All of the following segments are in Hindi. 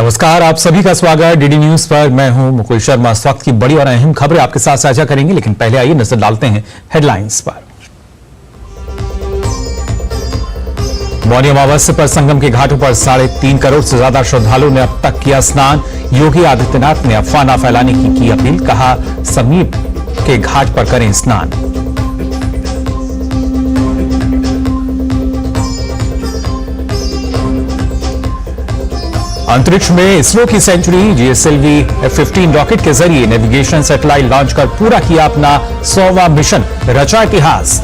नमस्कार, आप सभी का स्वागत डीडी न्यूज पर। मैं हूं मुकुल शर्मा। इस वक्त की बड़ी और अहम खबरें आपके साथ साझा करेंगे, लेकिन पहले आइए नजर डालते हैं हेडलाइंस पर। मौनी अमावस्या पर संगम के घाटों पर 3.5 करोड़ से ज्यादा श्रद्धालुओं ने अब तक किया स्नान। योगी आदित्यनाथ ने अफवाह न फैलाने की अपील, कहा समीप के घाट पर करें स्नान। अंतरिक्ष में इसरो की सेंचुरी। जीएसएलवी F-15 रॉकेट के जरिए नेविगेशन सैटेलाइट लॉन्च कर पूरा किया अपना 100वां मिशन, रचा इतिहास।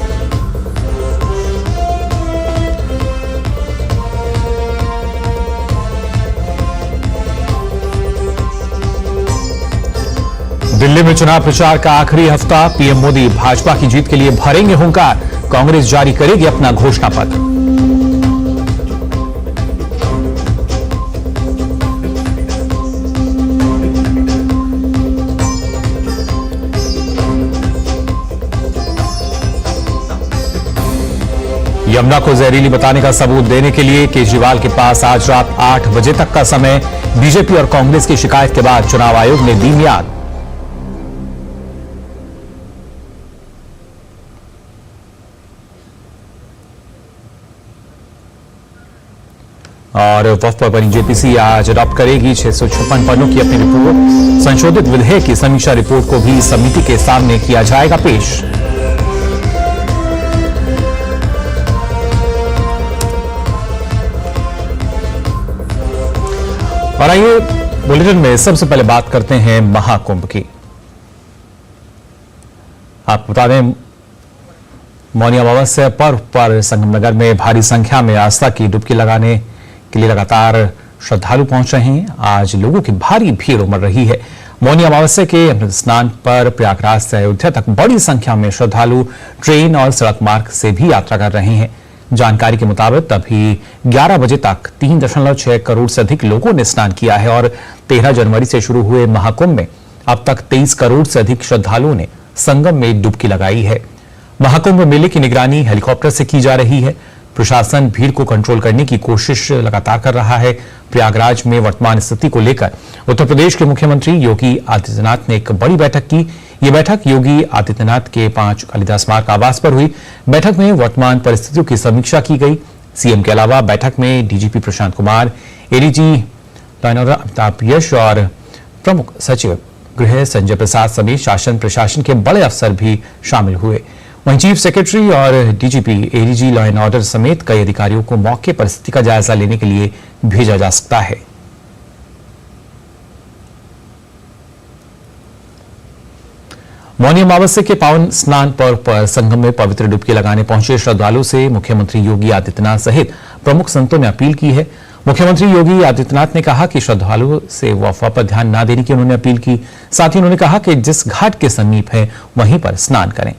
दिल्ली में चुनाव प्रचार का आखिरी हफ्ता। पीएम मोदी भाजपा की जीत के लिए भरेंगे हुंकार। कांग्रेस जारी करेगी अपना घोषणा पत्र। यमुना को जहरीली बताने का सबूत देने के लिए केजरीवाल के पास आज रात 8 बजे तक का समय। बीजेपी और कांग्रेस की शिकायत के बाद चुनाव आयोग ने दी मियाद। और वफ पर बनी जेपीसी आज अडॉप्ट करेगी 656 पन्नों की अपनी रिपोर्ट। संशोधित विधेयक की समीक्षा रिपोर्ट को भी समिति के सामने किया जाएगा पेश। और आइए बुलेटिन में सबसे पहले बात करते हैं महाकुंभ की। आपको बता दें, मौनी अमावस्या पर्व पर संगमनगर में भारी संख्या में आस्था की डुबकी लगाने के लिए लगातार श्रद्धालु पहुंच रहे हैं। आज लोगों की भारी भीड़ उमड़ रही है। मौनी अमावस्या के अमृत स्नान पर प्रयागराज से अयोध्या तक बड़ी संख्या में श्रद्धालु ट्रेन और सड़क मार्ग से भी यात्रा कर रहे हैं। जानकारी के मुताबिक अभी 11 बजे तक 3.6 करोड़ से अधिक लोगों ने स्नान किया है और 13 जनवरी से शुरू हुए महाकुंभ में अब तक 23 करोड़ से अधिक श्रद्धालुओं ने संगम में डुबकी लगाई है। महाकुंभ मेले की निगरानी हेलीकॉप्टर से की जा रही है। प्रशासन भीड़ को कंट्रोल करने की कोशिश लगातार कर रहा है। प्रयागराज में वर्तमान स्थिति को लेकर उत्तर प्रदेश के मुख्यमंत्री योगी आदित्यनाथ ने एक बड़ी बैठक की। ये बैठक योगी आदित्यनाथ के 5 कालिदास मार्ग आवास पर हुई। बैठक में वर्तमान परिस्थितियों की समीक्षा की गई। सीएम के अलावा बैठक में DGP Prashant Kumar, ADG law and order Amitabh Yash और प्रमुख सचिव गृह संजय प्रसाद समेत शासन प्रशासन के बड़े अफसर भी शामिल हुए। वहीं चीफ सेक्रेटरी और DGP, ADG law and order समेत कई अधिकारियों को मौके पर स्थिति का जायजा लेने के लिए भेजा जा सकता है। मौनी अमावस्या के पावन स्नान पर्व पर संगम में पवित्र डुबकी लगाने पहुंचे श्रद्धालुओं से मुख्यमंत्री योगी आदित्यनाथ सहित प्रमुख संतों ने अपील की है। मुख्यमंत्री योगी आदित्यनाथ ने कहा कि श्रद्धालुओं से वो अफवाह पर ध्यान न देने की उन्होंने अपील की। साथ ही उन्होंने कहा कि जिस घाट के समीप है वहीं पर स्नान करें।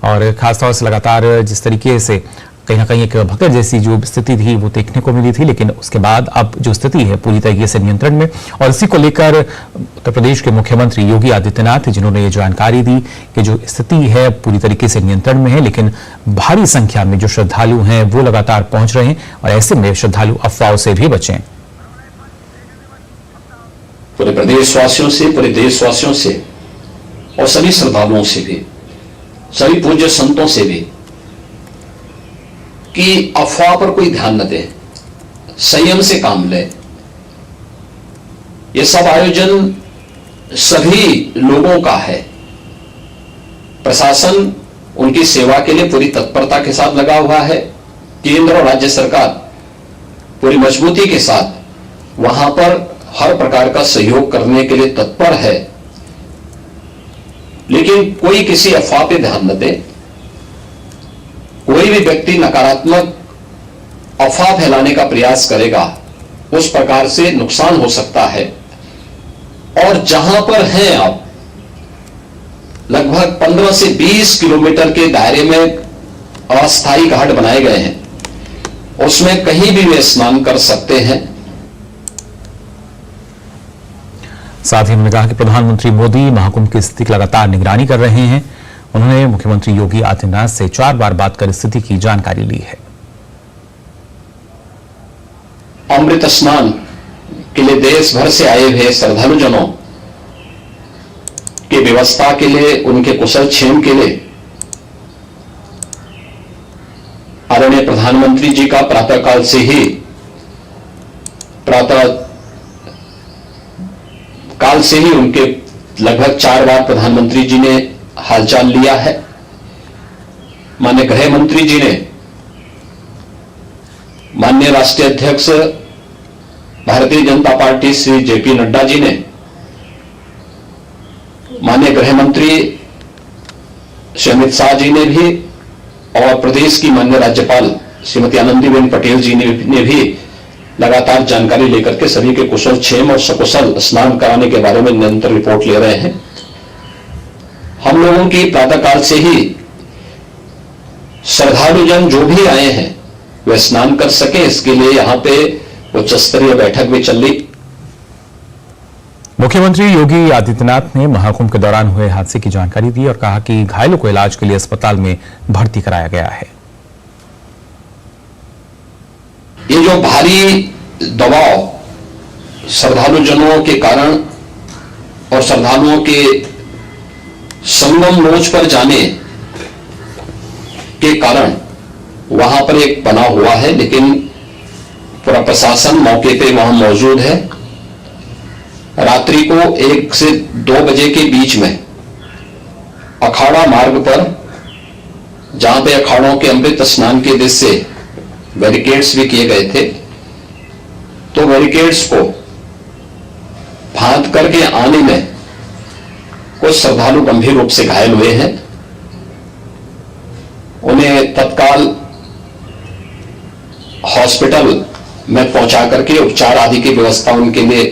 और खासतौर से लगातार जिस तरीके से कहीं ना कहीं एक भगदड़ जैसी जो स्थिति थी वो देखने को मिली थी, लेकिन उसके बाद अब जो स्थिति है पूरी तरीके से नियंत्रण में। और इसी को लेकर उत्तर प्रदेश के मुख्यमंत्री योगी आदित्यनाथ जिन्होंने ये जानकारी दी कि जो स्थिति है पूरी तरीके से नियंत्रण में है, लेकिन भारी संख्या में जो श्रद्धालु हैं वो लगातार पहुंच रहे हैं और ऐसे में श्रद्धालु अफवाहों से भी बचें। पूरे प्रदेशवासियों से, पूरे देशवासियों से और सभी श्रद्धालुओं से भी, सभी पूज्य संतों से भी कि अफवाह पर कोई ध्यान न दे, संयम से काम ले। ये सब आयोजन सभी लोगों का है। प्रशासन उनकी सेवा के लिए पूरी तत्परता के साथ लगा हुआ है। केंद्र और राज्य सरकार पूरी मजबूती के साथ वहां पर हर प्रकार का सहयोग करने के लिए तत्पर है। लेकिन कोई किसी अफवाह पे ध्यान न दे। कोई भी व्यक्ति नकारात्मक अफवाह फैलाने का प्रयास करेगा, उस प्रकार से नुकसान हो सकता है। और जहां पर हैं आप, लगभग 15 से 20 किलोमीटर के दायरे में अस्थायी घाट बनाए गए हैं, उसमें कहीं भी वे स्नान कर सकते हैं। साथ ही उन्होंने कहा कि प्रधानमंत्री मोदी महाकुंभ की स्थिति की लगातार निगरानी कर रहे हैं। उन्होंने मुख्यमंत्री योगी आदित्यनाथ से 4 बार बात कर स्थिति की जानकारी ली है। अमृत स्नान के लिए देश भर से आए हुए श्रद्धालुजनों की व्यवस्था के लिए, उनके कुशल क्षेम के लिए आदरणीय प्रधानमंत्री जी का प्रातःकाल से ही उनके लगभग 4 बार प्रधानमंत्री जी ने हालचाल लिया है। माननीय गृह मंत्री जी ने, माननीय राष्ट्रीय अध्यक्ष भारतीय जनता पार्टी श्री जेपी नड्डा जी ने, माननीय गृह मंत्री श्री अमित शाह जी ने भी, और प्रदेश की माननीय राज्यपाल श्रीमती आनंदीबेन पटेल जी ने भी लगातार जानकारी लेकर के सभी के कुशल क्षेम और सकुशल स्नान कराने के बारे में निरंतर रिपोर्ट ले रहे हैं। हम लोगों की प्रातःकाल से ही श्रद्धालुजन जो भी आए हैं वे स्नान कर सके, इसके लिए यहां पे उच्च स्तरीय बैठक भी चल रही। मुख्यमंत्री योगी आदित्यनाथ ने महाकुंभ के दौरान हुए हादसे की जानकारी दी और कहा कि घायलों को इलाज के लिए अस्पताल में भर्ती कराया गया है। ये जो भारी दबाव श्रद्धालुजनों के कारण और श्रद्धालुओं के संगम लोच पर जाने के कारण वहां पर एक बना हुआ है, लेकिन पूरा प्रशासन मौके पे वहां मौजूद है। रात्रि को 1 से 2 बजे के बीच में अखाड़ा मार्ग पर, जहां पे अखाड़ों के अमृत स्नान के दृश्य से बैरिकेड्स भी किए गए थे, तो बैरिकेड्स को फांद करके आने में कुछ श्रद्धालु गंभीर रूप से घायल हुए हैं। उन्हें तत्काल हॉस्पिटल में पहुंचा करके उपचार आदि की व्यवस्था उनके लिए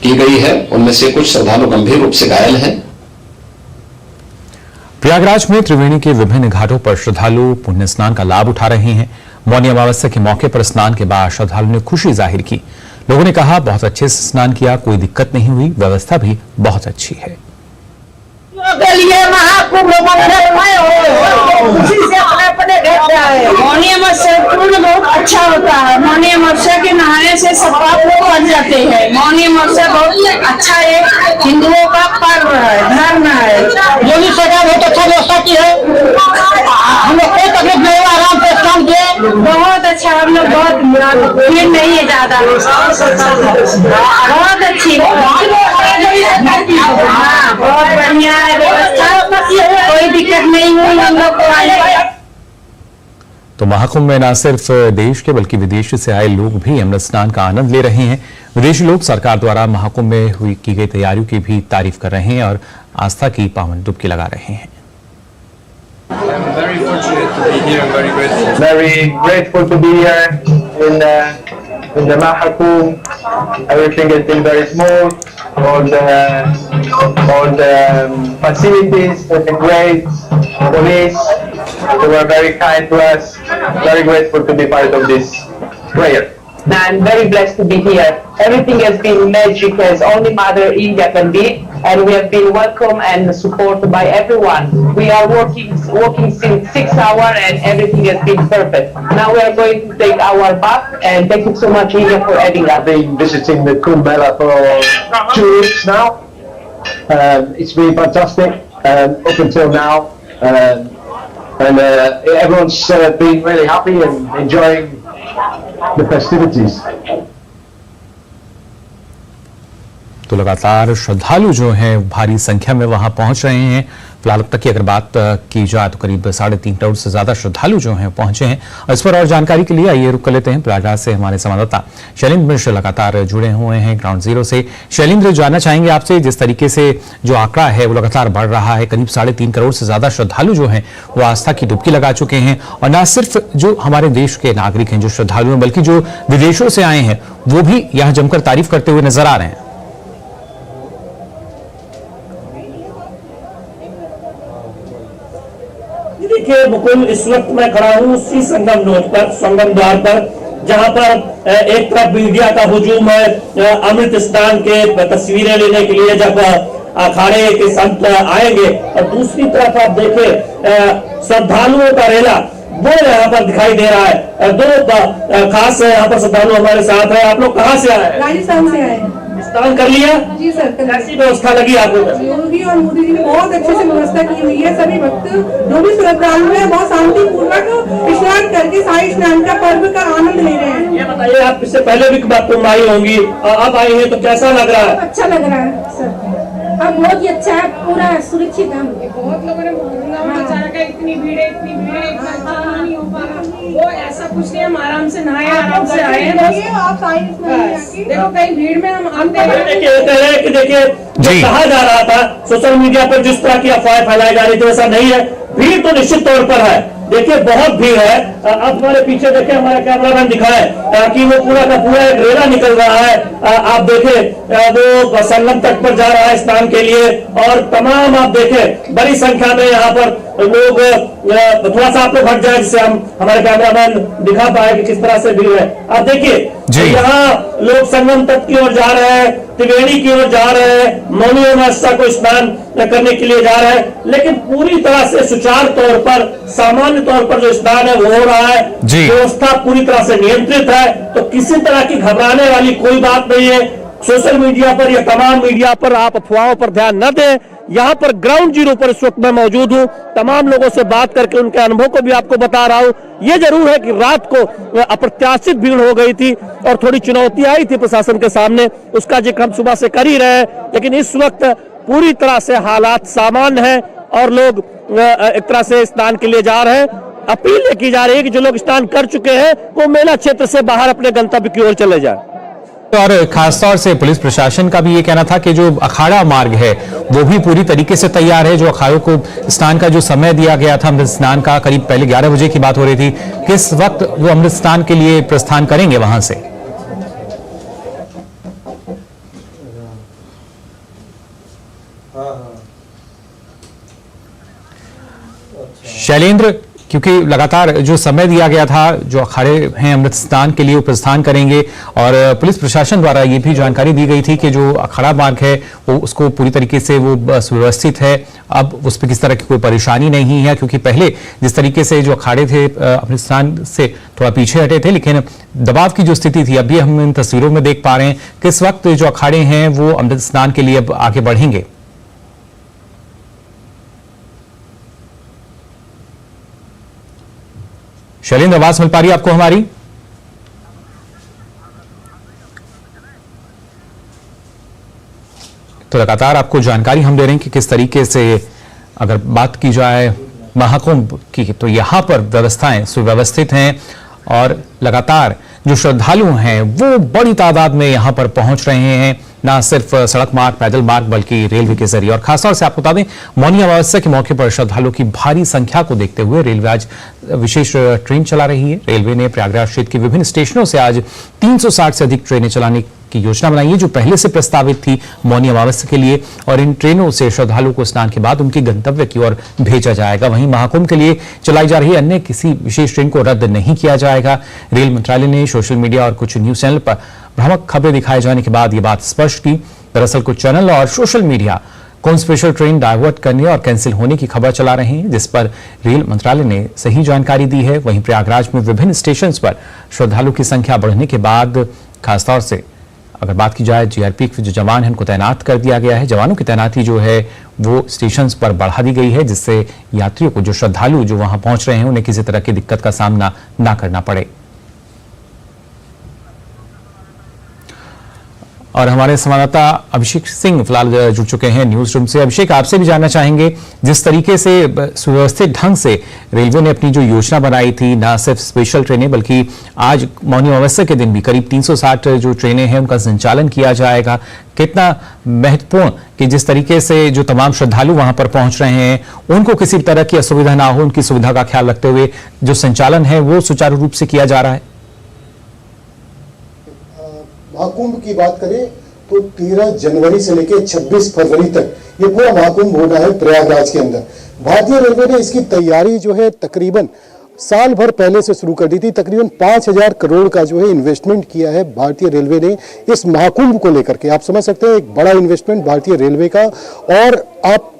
की गई है। उनमें से कुछ श्रद्धालु गंभीर रूप से घायल हैं। प्रयागराज में त्रिवेणी के विभिन्न घाटों पर श्रद्धालु पुण्य स्नान का लाभ उठा रहे हैं। मौनी अमावस्या के मौके पर स्नान के बाद श्रद्धालुओं ने खुशी जाहिर की। लोगों ने कहा, बहुत अच्छे से स्नान किया, कोई दिक्कत नहीं हुई, व्यवस्था भी बहुत अच्छी है। के लिए महाकुंभ मंगलमय हो, खुशी से अपने घर पे आए। मौनी अमावस्या पूर्ण बहुत अच्छा होता है। मौनी अमावस्या के नहाने से सब पाप लोग हट जाते हैं। मौनी अमावस्या बहुत अच्छा एक हिंदुओं का पर्व है, धर्म है। योगी सरकार बहुत अच्छा व्यवस्था की है। हम लोग कोई तकलीफ नहीं, आराम से स्नान किए। बहुत अच्छा, हम लोग बहुत भीड़ नहीं है ज्यादा, बहुत अच्छी, बहुत बढ़िया है व्यवस्था, कोई दिक्कत नहीं हुई हम लोग को आने। तो महाकुंभ में न सिर्फ देश के बल्कि विदेश से आए लोग भी अमृत स्नान का आनंद ले रहे हैं। विदेशी लोग सरकार द्वारा महाकुंभ में की गई तैयारियों की भी तारीफ कर रहे हैं और आस्था की पावन डुबकी लगा रहे हैं। I'm very fortunate to be here and very grateful. Very grateful to be here in the Mahakumbh. Everything has been very smooth. All the facilities have been great. Police, they were very kind to us. Very grateful to be part of this prayer. I'm very blessed to be here. Everything has been magic as only Mother India can be, and we have been welcomed and supported by everyone. We are working since 6 hours and everything has been perfect. Now we are going to take our bath, and thank you so much, India, for having us. I've been visiting the Kumbh Mela for 2 weeks now. It's been fantastic up until now, and everyone's been really happy and enjoying the festivities. तो लगातार श्रद्धालु जो हैं भारी संख्या में वहां पहुंच रहे हैं। फिलहाल अब तक की अगर बात की जाए तो करीब 3.5 करोड़ से ज्यादा श्रद्धालु जो हैं पहुंचे हैं। और इस पर और जानकारी के लिए आइए रुक कर लेते हैं। प्रयागराज से हमारे संवाददाता शैलेंद्र मिश्र लगातार जुड़े हुए हैं ग्राउंड जीरो से। शैलेंद्र, जानना चाहेंगे आपसे, जिस तरीके से जो आंकड़ा है वो लगातार बढ़ रहा है, करीब 3.5 करोड़ से ज्यादा श्रद्धालु जो हैं वो आस्था की डुबकी लगा चुके हैं। और न सिर्फ जो हमारे देश के नागरिक हैं जो श्रद्धालु हैं, बल्कि जो विदेशों से आए हैं वो भी यहाँ जमकर तारीफ करते हुए नजर आ रहे हैं। देखिए मुकुल, इस वक्त मैं खड़ा हूँ उसी संगम नोट पर, संगम द्वार पर, जहां पर एक तरफ मीडिया का हुजूम है अमृत स्नान के तस्वीरें लेने के लिए जब अखाड़े के संत आएंगे, और दूसरी तरफ आप देखें श्रद्धालुओं का रेला वो यहाँ पर दिखाई दे रहा है। दो खास यहाँ पर श्रद्धालु हमारे साथ है। आप लोग कहाँ से आए? राजस्थान से आए। स्नान कर लिया? जी सर। कैसी व्यवस्था लगी आपको? योगी और मोदी जी ने बहुत अच्छे से व्यवस्था की हुई है। सभी भक्त जो भी श्रद्धालु है बहुत शांतिपूर्वक स्नान करके शाही स्नान का पर्व का आनंद ले रहे हैं। ये बताइए, आप इससे पहले भी तुम आई होंगी, अब आई है तो कैसा लग रहा है? अच्छा लग रहा है सर, अब बहुत ही अच्छा है, पूरा सुरक्षित है। बहुत लोगों ने इतनी भीड़ है, इतना अच्छा नहीं हो पा रहा। वो ऐसा कुछ नहीं, हम आराम से नहाए, आराम से आए हैं। देखो कहीं भीड़ में हम आते हैं। देखिए कहा जा रहा था सोशल मीडिया पर जिस तरह की अफवाहें फैलाई जा रही थी वैसा नहीं है। भीड़ तो निश्चित तौर पर है। देखिए बहुत भीड़ है। अब हमारे पीछे देखिए, हमारा कैमरामैन दिखाए कि वो पूरा का पूरा एक रेला निकल रहा है। आप देखें वो संगम तट पर जा रहा है स्नान के लिए, और तमाम आप देखें बड़ी संख्या में यहाँ पर लोग, थोड़ा सा आप लोग हट जाए जिससे हम हमारे कैमरामैन दिखा पाए कि किस तरह से भीड़ है। आप देखिए यहाँ लोग संगम तट की ओर जा रहे हैं, त्रिवेणी की ओर जा रहे हैं, मौनी अमावस्या को स्नान करने के लिए जा रहे हैं, लेकिन पूरी तरह से सुचारू तौर पर, सामान्य तौर पर जो स्नान है वो हो रहा है। व्यवस्था पूरी तरह से नियंत्रित है, तो किसी तरह की घबराने वाली कोई बात नहीं है। सोशल मीडिया पर या तमाम मीडिया पर आप अफवाहों पर ध्यान न दें। यहाँ पर ग्राउंड जीरो पर इस वक्त मैं मौजूद हूँ। तमाम लोगों से बात करके उनके अनुभव को भी आपको बता रहा हूँ। ये जरूर है कि रात को अप्रत्याशित भीड़ हो गई थी और थोड़ी चुनौती आई थी प्रशासन के सामने, उसका जिक्र हम सुबह से कर ही रहे हैं। लेकिन इस वक्त पूरी तरह से हालात सामान्य है और लोग एक तरह से स्नान के लिए जा रहे हैं। अपील की जा रही है कि जो लोग स्नान कर चुके हैं वो मेला क्षेत्र से बाहर अपने गंतव्य की ओर चले जाए। और खासतौर से पुलिस प्रशासन का भी ये कहना था कि जो अखाड़ा मार्ग है वो भी पूरी तरीके से तैयार है। जो अखाड़ों को स्नान का जो समय दिया गया था अमृत स्नान का, करीब पहले 11 बजे की बात हो रही थी, किस वक्त वो अमृत स्नान के लिए प्रस्थान करेंगे वहां से? शैलेंद्र, क्योंकि लगातार जो समय दिया गया था, जो अखाड़े हैं अमृत स्नान के लिए वो प्रस्थान करेंगे, और पुलिस प्रशासन द्वारा ये भी जानकारी दी गई थी कि जो अखाड़ा मार्ग है वो उसको पूरी तरीके से वो सुव्यवस्थित है। अब उस पर किस तरह की कोई परेशानी नहीं है, क्योंकि पहले जिस तरीके से जो अखाड़े थे अमृत स्नान से थोड़ा पीछे हटे थे, लेकिन दबाव की जो स्थिति थी अभी हम इन तस्वीरों में देख पा रहे हैं। किस वक्त जो अखाड़े हैं वो अमृत स्नान के लिए अब आगे बढ़ेंगे? शैलेंद्र, आवाज मिल पा रही है आपको हमारी? तो लगातार आपको जानकारी हम दे रहे हैं कि किस तरीके से अगर बात की जाए महाकुंभ की तो यहां पर व्यवस्थाएं सुव्यवस्थित हैं और लगातार जो श्रद्धालु हैं वो बड़ी तादाद में यहां पर पहुंच रहे हैं, ना सिर्फ सड़क मार्ग, पैदल मार्ग, बल्कि रेलवे के जरिए। और खासतौर से आपको बता दें, मौनी अमावस्या के मौके पर श्रद्धालुओं की भारी संख्या को देखते हुए रेलवे आज विशेष ट्रेन चला रही है। रेलवे ने प्रयागराज क्षेत्र के विभिन्न स्टेशनों से आज 360 से अधिक ट्रेनें चलाने की योजना बनाई है, जो पहले से प्रस्तावित थी मौनी अमावस्या के लिए, और इन ट्रेनों से श्रद्धालुओं को स्नान के बाद उनके गंतव्य की ओर भेजा जाएगा। वहीं महाकुंभ के लिए चलाई जा रही अन्य किसी विशेष ट्रेन को रद्द नहीं किया जाएगा। रेल मंत्रालय ने सोशल मीडिया और कुछ न्यूज चैनल पर भ्रामक खबरें दिखाए जाने के बाद ये बात स्पष्ट की। दरअसल कुछ चैनल और सोशल मीडिया कौन स्पेशल ट्रेन डाइवर्ट करने और कैंसिल होने की खबर चला रहे हैं, जिस पर रेल मंत्रालय ने सही जानकारी दी है। वहीं प्रयागराज में विभिन्न स्टेशन पर श्रद्धालु की संख्या बढ़ने के बाद खासतौर से अगर बात की जाए जीआरपी के जो जवान हैं उनको तैनात कर दिया गया है। जवानों की तैनाती जो है वो स्टेशन पर बढ़ा दी गई है, जिससे यात्रियों को, जो श्रद्धालु जो वहां पहुंच रहे हैं, उन्हें किसी तरह की दिक्कत का सामना ना करना पड़े। और हमारे संवाददाता अभिषेक सिंह फिलहाल जुड़ चुके हैं न्यूज रूम से। अभिषेक, आपसे भी जानना चाहेंगे, जिस तरीके से सुव्यवस्थित ढंग से रेलवे ने अपनी जो योजना बनाई थी, ना सिर्फ स्पेशल ट्रेनें बल्कि आज मौनी अमावस्या के दिन भी करीब 360 जो ट्रेनें हैं उनका संचालन किया जाएगा, कितना महत्वपूर्ण कि जिस तरीके से जो तमाम श्रद्धालु वहां पर पहुंच रहे हैं उनको किसी तरह की असुविधा ना हो, उनकी सुविधा का ख्याल रखते हुए जो संचालन है वो सुचारू रूप से किया जा रहा है? महाकुंभ की बात करें तो 13 जनवरी से लेकर 26 फरवरी तक ये पूरा महाकुंभ होना है प्रयागराज के अंदर। भारतीय रेलवे ने इसकी तैयारी जो है तकरीबन साल भर पहले से शुरू कर दी थी। तकरीबन 5000 करोड़ का जो है इन्वेस्टमेंट किया है भारतीय रेलवे ने इस महाकुंभ को लेकर के। आप समझ सकते हैं एक बड़ा इन्वेस्टमेंट भारतीय रेलवे का। और आप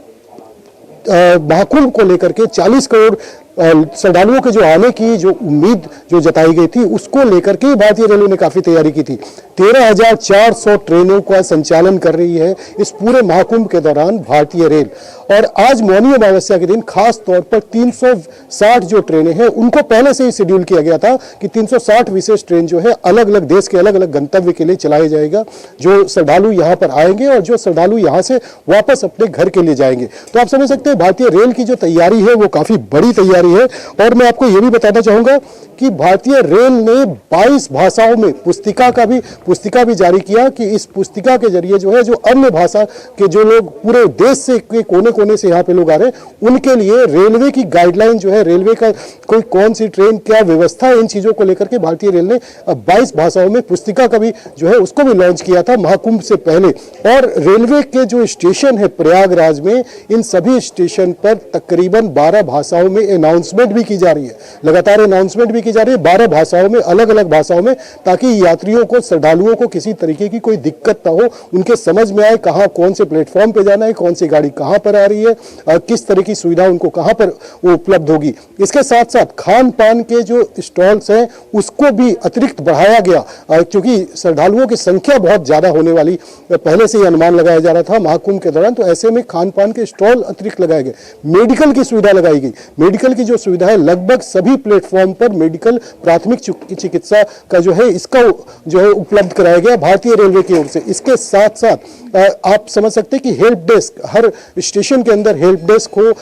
महाकुंभ को लेकर के 40 करोड़ श्रद्धालुओं के जो आने की जो उम्मीद जो जताई गई थी उसको लेकर के भारतीय रेलवे ने काफी तैयारी की थी। 13,400 ट्रेनों का संचालन कर रही है इस पूरे महाकुंभ के दौरान भारतीय रेल। और आज मौनी अमावस्या के दिन खास तौर पर 360 जो ट्रेनें हैं उनको पहले से ही शेड्यूल किया गया था कि 360 विशेष ट्रेन जो है अलग अलग देश के अलग अलग गंतव्य के लिए चलाया जाएगा, जो श्रद्धालु यहाँ पर आएंगे और जो श्रद्धालु यहाँ से वापस अपने घर के लिए जाएंगे। तो आप समझ सकते हैं भारतीय रेल की जो तैयारी है वो काफी बड़ी तैयारी है। और मैं आपको ये भी बताना चाहूंगा कि भारतीय रेल ने 22 भाषाओं में पुस्तिका भी जारी किया कि इस पुस्तिका के जरिए जो है जो अन्य भाषा के जो लोग पूरे देश से के कोने कोने से यहाँ पे लोग आ रहे हैं उनके लिए रेलवे की गाइडलाइन जो है, रेलवे का कोई कौन सी ट्रेन क्या व्यवस्था है, इन चीजों को लेकर के भारतीय रेल ने 22 भाषाओं में पुस्तिका का भी जो है उसको भी लॉन्च किया था महाकुंभ से पहले। और रेलवे के जो स्टेशन है प्रयागराज में, इन सभी स्टेशन पर तकरीबन 12 भाषाओं में अनाउंसमेंट भी की जा रही है, लगातार अनाउंसमेंट भी की जा रही है 12 भाषाओं में, अलग अलग भाषाओं में, ताकि यात्रियों को, श्रद्धालुओं को किसी तरीके की कोई दिक्कत ना हो, उनके समझ में आए कहाँ कौन से प्लेटफॉर्म पे जाना है, कौन सी गाड़ी कहाँ पर आ रही है, किस तरह की सुविधा उनको कहाँ पर उपलब्ध होगी। इसके साथ साथ खान पान के जो स्टॉल्स हैं उसको भी अतिरिक्त बढ़ाया गया, क्योंकि श्रद्धालुओं की संख्या बहुत ज्यादा होने वाली पहले से ही अनुमान लगाया जा रहा था महाकुंभ के दौरान, तो ऐसे में खान पान के स्टॉल अतिरिक्त लगाए गए। मेडिकल की सुविधा लगाई गई, मेडिकल की जो सुविधा है लगभग सभी प्लेटफॉर्म पर मेडिकल प्राथमिक चिकित्सा का जो है इसका जो है उपलब्ध कराया गया भारतीय रेलवे की ओर से। इसके साथ साथ आप समझ सकते हैं कि हेल्प डेस्क, हर स्टेशन के अंदर हेल्प डेस्क हो,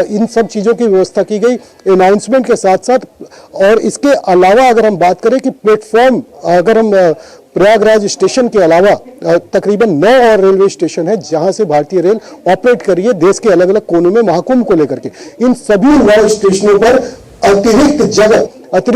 इन सब चीजों की व्यवस्था की गई अनाउंसमेंट के साथ साथ। और इसके अलावा अगर हम बात करें कि प्लेटफॉर्म, अगर हम प्रयागराज स्टेशन के अलावा तकरीबन 9 और रेलवे स्टेशन है जहां से भारतीय रेल ऑपरेट कर रही है देश के अलग अलग कोनों में महाकुंभ को लेकर के। इन सभी 9 स्टेशनों पर अतिरिक्त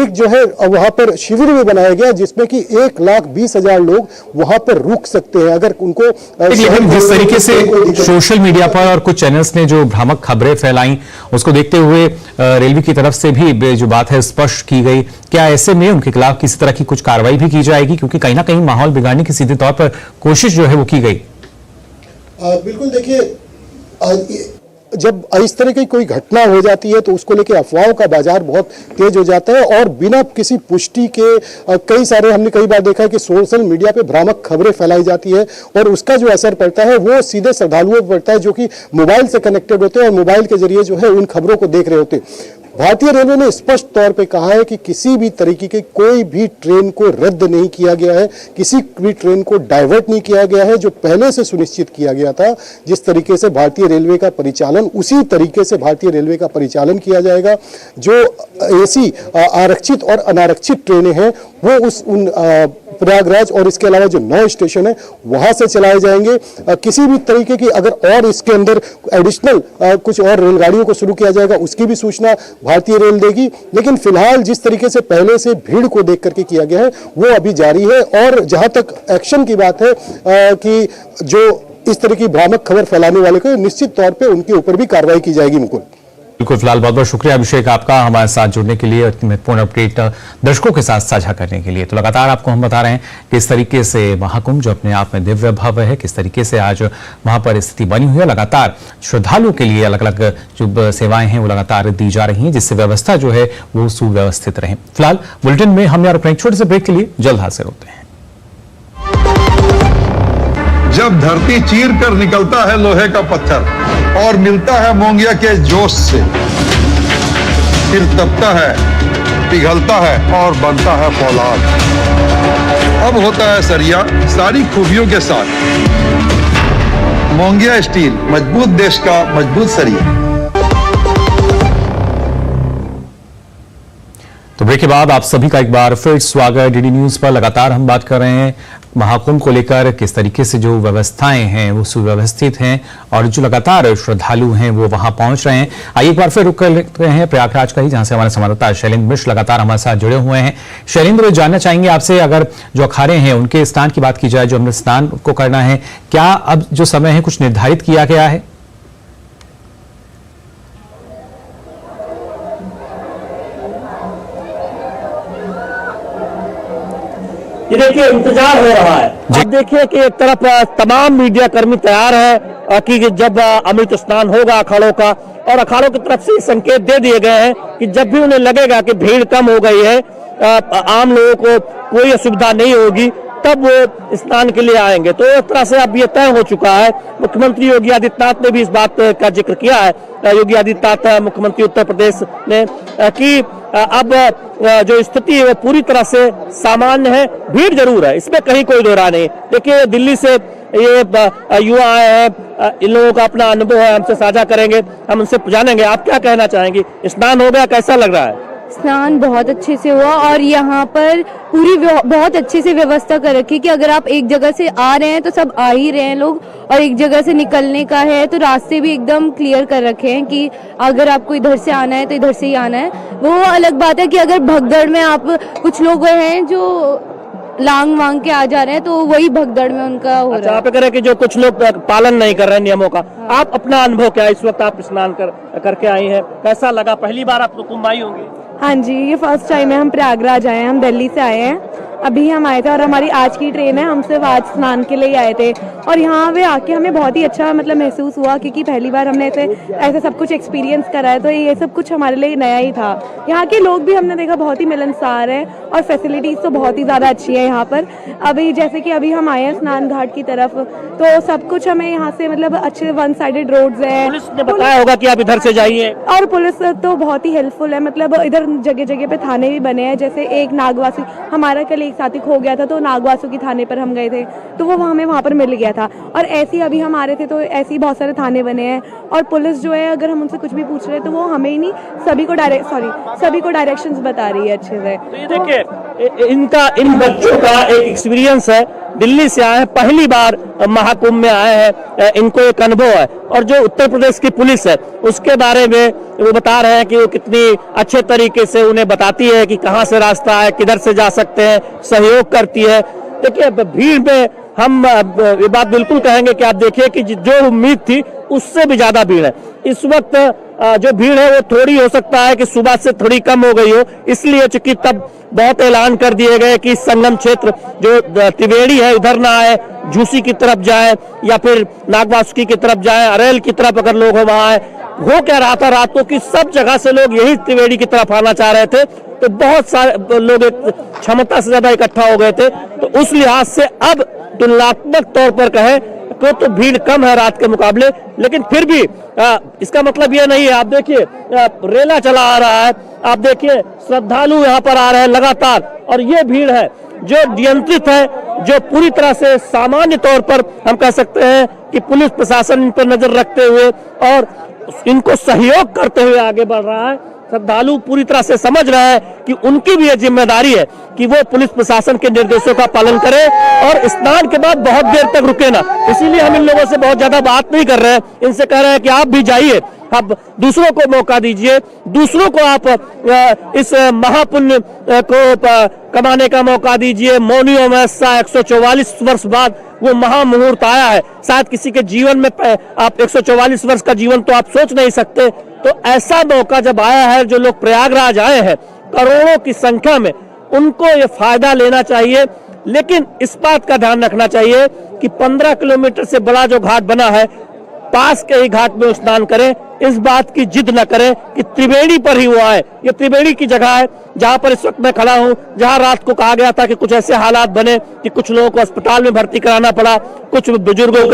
जो है वहां पर शिविर भी बनाया गया जिसमें कि 1,20,000 लोग वहां पर रुक सकते हैं अगर उनको। लेकिन जिस तरीके से सोशल मीडिया पर और कुछ चैनल्स ने जो भ्रामक खबरें फैलाई उसको देखते हुए रेलवे की तरफ से भी जो बात है स्पष्ट की गई, क्या ऐसे में उनके खिलाफ किसी तरह की कुछ कार्रवाई भी की जाएगी, क्योंकि कहीं ना कहीं माहौल बिगाड़ने की सीधे तौर पर कोशिश जो है वो की गई? बिल्कुल, देखिए जब इस तरह की कोई घटना हो जाती है तो उसको लेके अफवाहों का बाजार बहुत तेज हो जाता है और बिना किसी पुष्टि के हमने कई बार देखा है कि सोशल मीडिया पे भ्रामक खबरें फैलाई जाती है और उसका जो असर पड़ता है वो सीधे श्रद्धालुओं पर पड़ता है जो कि मोबाइल से कनेक्टेड होते हैं और मोबाइल के जरिए जो है उन खबरों को देख रहे होते हैं। भारतीय रेलवे ने स्पष्ट तौर पे कहा है कि किसी भी तरीके की कोई भी ट्रेन को रद्द नहीं किया गया है, किसी भी ट्रेन को डाइवर्ट नहीं किया गया है, जो पहले से सुनिश्चित किया गया था। जिस तरीके से भारतीय रेलवे का परिचालन, उसी तरीके से भारतीय रेलवे का परिचालन किया जाएगा। जो एसी आरक्षित और अनारक्षित ट्रेनें हैं वो उन प्रयागराज और इसके अलावा जो 9 स्टेशन है वहां से चलाए जाएंगे। किसी भी तरीके की अगर और इसके अंदर एडिशनल कुछ और रेलगाड़ियों को शुरू किया जाएगा उसकी भी सूचना भारतीय रेल देगी। लेकिन फिलहाल जिस तरीके से पहले से भीड़ को देख करके किया गया है वो अभी जारी है। और जहां तक एक्शन की बात है कि जो इस तरह की भ्रामक खबर फैलाने वाले को निश्चित तौर पर उनके ऊपर भी कार्रवाई की जाएगी। मुकुल, बिल्कुल, फिलहाल बहुत बहुत शुक्रिया अभिषेक आपका हमारे साथ जुड़ने के लिए, महत्वपूर्ण अपडेट दर्शकों के साथ साझा करने के लिए। तो लगातार आपको हम बता रहे हैं किस तरीके से महाकुंभ जो अपने आप में दिव्य भव्य है, किस तरीके से आज वहां पर स्थिति बनी हुई है। लगातार श्रद्धालुओं के लिए अलग अलग जो सेवाएं हैं वो लगातार दी जा रही हैं जिससे व्यवस्था जो है वो सुव्यवस्थित रहे। फिलहाल बुलेटिन में हम यार एक छोटे से ब्रेक के लिए जल्द हाजिर होते हैं। जब धरती चीर कर निकलता है लोहे का पत्थर और मिलता है मोंगिया के जोश से, फिर तपता है, पिघलता है और बनता है फौलाद। अब होता है सरिया सारी खूबियों के साथ। मोंगिया स्टील, मजबूत देश का मजबूत सरिया। तो ब्रेक के बाद आप सभी का एक बार फिर स्वागत डीडी न्यूज पर। लगातार हम बात कर रहे हैं महाकुंभ को लेकर, किस तरीके से जो व्यवस्थाएं हैं वो सुव्यवस्थित हैं और जो लगातार श्रद्धालु हैं वो वहां पहुंच रहे हैं। आइए एक बार फिर रुक करते हैं प्रयागराज का ही, जहां से हमारे संवाददाता शैलेंद्र मिश्र लगातार हमारे साथ जुड़े हुए हैं। शैलेंद्र, जानना चाहेंगे आपसे, अगर जो अखाड़े हैं उनके स्नान की बात की जाए, जो हमने स्नान को करना है, क्या अब जो समय है कुछ निर्धारित किया गया है? ये देखिए इंतजार हो रहा है। अब देखिए कि एक तरफ तमाम मीडिया कर्मी तैयार है कि जब अमृत स्नान होगा अखाड़ों का और अखाड़ों की तरफ से ये संकेत दे दिए गए हैं कि जब भी उन्हें लगेगा कि भीड़ कम हो गई है, आम लोगों को कोई असुविधा नहीं होगी, तब वो स्नान के लिए आएंगे। तो एक तरह से अब ये तय हो चुका है। मुख्यमंत्री योगी आदित्यनाथ ने भी इस बात का जिक्र किया है। योगी आदित्यनाथ मुख्यमंत्री उत्तर प्रदेश ने कि अब जो स्थिति है वो पूरी तरह से सामान्य है। भीड़ जरूर है, इसमें कहीं कोई दो राय नहीं। देखिए दिल्ली से ये युवा आए हैं, इन लोगों का अपना अनुभव है, हमसे साझा करेंगे, हम उनसे जानेंगे आप क्या कहना चाहेंगे। स्नान हो गया, कैसा लग रहा है? स्नान बहुत अच्छे से हुआ और यहाँ पर पूरी बहुत अच्छे से व्यवस्था कर रखी है कि अगर आप एक जगह से आ रहे हैं तो सब आ ही रहे हैं लोग, और एक जगह से निकलने का है तो रास्ते भी एकदम क्लियर कर रखे हैं कि अगर आपको इधर से आना है तो इधर से ही आना है। वो अलग बात है कि अगर भगदड़ में आप कुछ लोग हैं जो लांग वांग के आ जा रहे हैं तो वही भगदड़ में उनका हो रहा है। आप कह रहे हैं कि जो कुछ लोग पालन नहीं कर रहे हैं नियमों का। आप अपना अनुभव क्या है? इस वक्त आप स्नान करके आई हैं, कैसा लगा? पहली बार आप तो कुंभ आई होंगी। हाँ जी, ये फर्स्ट टाइम है। हम प्रयागराज आए हैं, हम दिल्ली से आए हैं, अभी हम आए थे और हमारी आज की ट्रेन है। हम सिर्फ आज स्नान के लिए आए थे और यहाँ पे आके हमें बहुत ही अच्छा महसूस हुआ क्योंकि पहली बार हमने ऐसे सब कुछ एक्सपीरियंस करा है, तो ये सब कुछ हमारे लिए नया ही था। यहाँ के लोग भी हमने देखा बहुत ही मिलनसार है और फैसिलिटीज तो बहुत ही ज़्यादा अच्छी है यहाँ पर। अभी जैसे कि अभी हम आए हैं स्नान घाट की तरफ, तो सब कुछ हमें यहाँ से अच्छे वन साइडेड रोड्स है। पुलिस ने बताया होगा कि आप इधर से जाइए, और पुलिस तो बहुत ही हेल्पफुल है। इधर जगह जगह पे थाने भी बने हैं, जैसे एक नागवासी, हमारा कल एक साथी खो गया था तो नागवासु की थाने पर हम गए थे तो वो हमें वहाँ पर मिल गया था। और ऐसे ही अभी हम आ रहे थे तो ऐसे ही बहुत सारे थाने बने हैं और पुलिस जो है अगर हम उनसे कुछ भी पूछ रहे हैं तो वो हमें ही नहीं सभी को डायरेक्शंस बता रही है अच्छे से। तो देखिए इन बच्चों का एक एक्सपीरियंस है, दिल्ली से आए हैं, पहली बार महाकुंभ में आए हैं, इनको एक अनुभव है। और जो उत्तर प्रदेश की पुलिस है उसके बारे में वो बता रहे हैं कि वो कितनी अच्छे तरीके से उन्हें बताती है कि कहाँ से रास्ता है, किधर से जा सकते हैं, सहयोग करती है। देखिए भीड़ में हम ये बात बिल्कुल कहेंगे कि आप देखिए कि जो उम्मीद थी उससे भी ज्यादा भीड़ है इस वक्त। जो भीड़ है वो थोड़ी हो सकता है कि सुबह से थोड़ी कम हो गई हो, इसलिए चूंकि तब बहुत ऐलान कर दिए गए कि संगम क्षेत्र जो त्रिवेणी है उधर ना आए, झूसी की तरफ जाए या फिर नागवासुकी की तरफ जाए, अरेल की तरफ अगर लोग हो वहां आए। हो क्या रहा था रात को कि सब जगह से लोग यही त्रिवेणी की तरफ आना चाह रहे थे, तो बहुत सारे लोग क्षमता से ज्यादा इकट्ठा हो गए थे। तो उस लिहाज से अब तुलनात्मक तौर पर कहें तो भीड़ कम है रात के मुकाबले, लेकिन फिर भी इसका मतलब यह नहीं है। आप देखिए रेला चला आ रहा है, आप देखिए श्रद्धालु यहाँ पर आ रहे हैं लगातार, और ये भीड़ है जो नियंत्रित है, जो पूरी तरह से सामान्य तौर पर हम कह सकते हैं कि पुलिस प्रशासन इन पर नजर रखते हुए और इनको सहयोग करते हुए आगे बढ़ रहा है। श्रद्धालु पूरी तरह से समझ रहे हैं कि उनकी भी ये जिम्मेदारी है कि वो पुलिस प्रशासन के निर्देशों का पालन करें और स्नान के बाद बहुत देर तक रुके ना। इसीलिए हम इन लोगों से बहुत ज्यादा बात नहीं कर रहे हैं, इनसे कह रहे हैं कि आप भी जाइए, आप दूसरों को मौका दीजिए, दूसरों को आप इस महापुण्य को कमाने का मौका दीजिए। मौनी अमावस्या 144 वर्ष बाद वो महामुहूर्त आया है। शायद किसी के जीवन में आप 144 वर्ष का जीवन तो आप सोच नहीं सकते, तो ऐसा मौका जब आया है, जो लोग प्रयागराज आए हैं करोड़ों की संख्या में, उनको ये फायदा लेना चाहिए। लेकिन इस बात का ध्यान रखना चाहिए कि 15 किलोमीटर से बड़ा जो घाट बना है, पास के ही घाट में स्नान करें। इस बात की जिद न करें कि त्रिवेणी पर ही वो आए। ये त्रिवेणी की जगह है जहां पर इस वक्त मैं खड़ा हूं, जहां रात को कहा गया था कि कुछ ऐसे हालात बने कि कुछ लोगों को अस्पताल में भर्ती कराना पड़ा, कुछ बुजुर्गों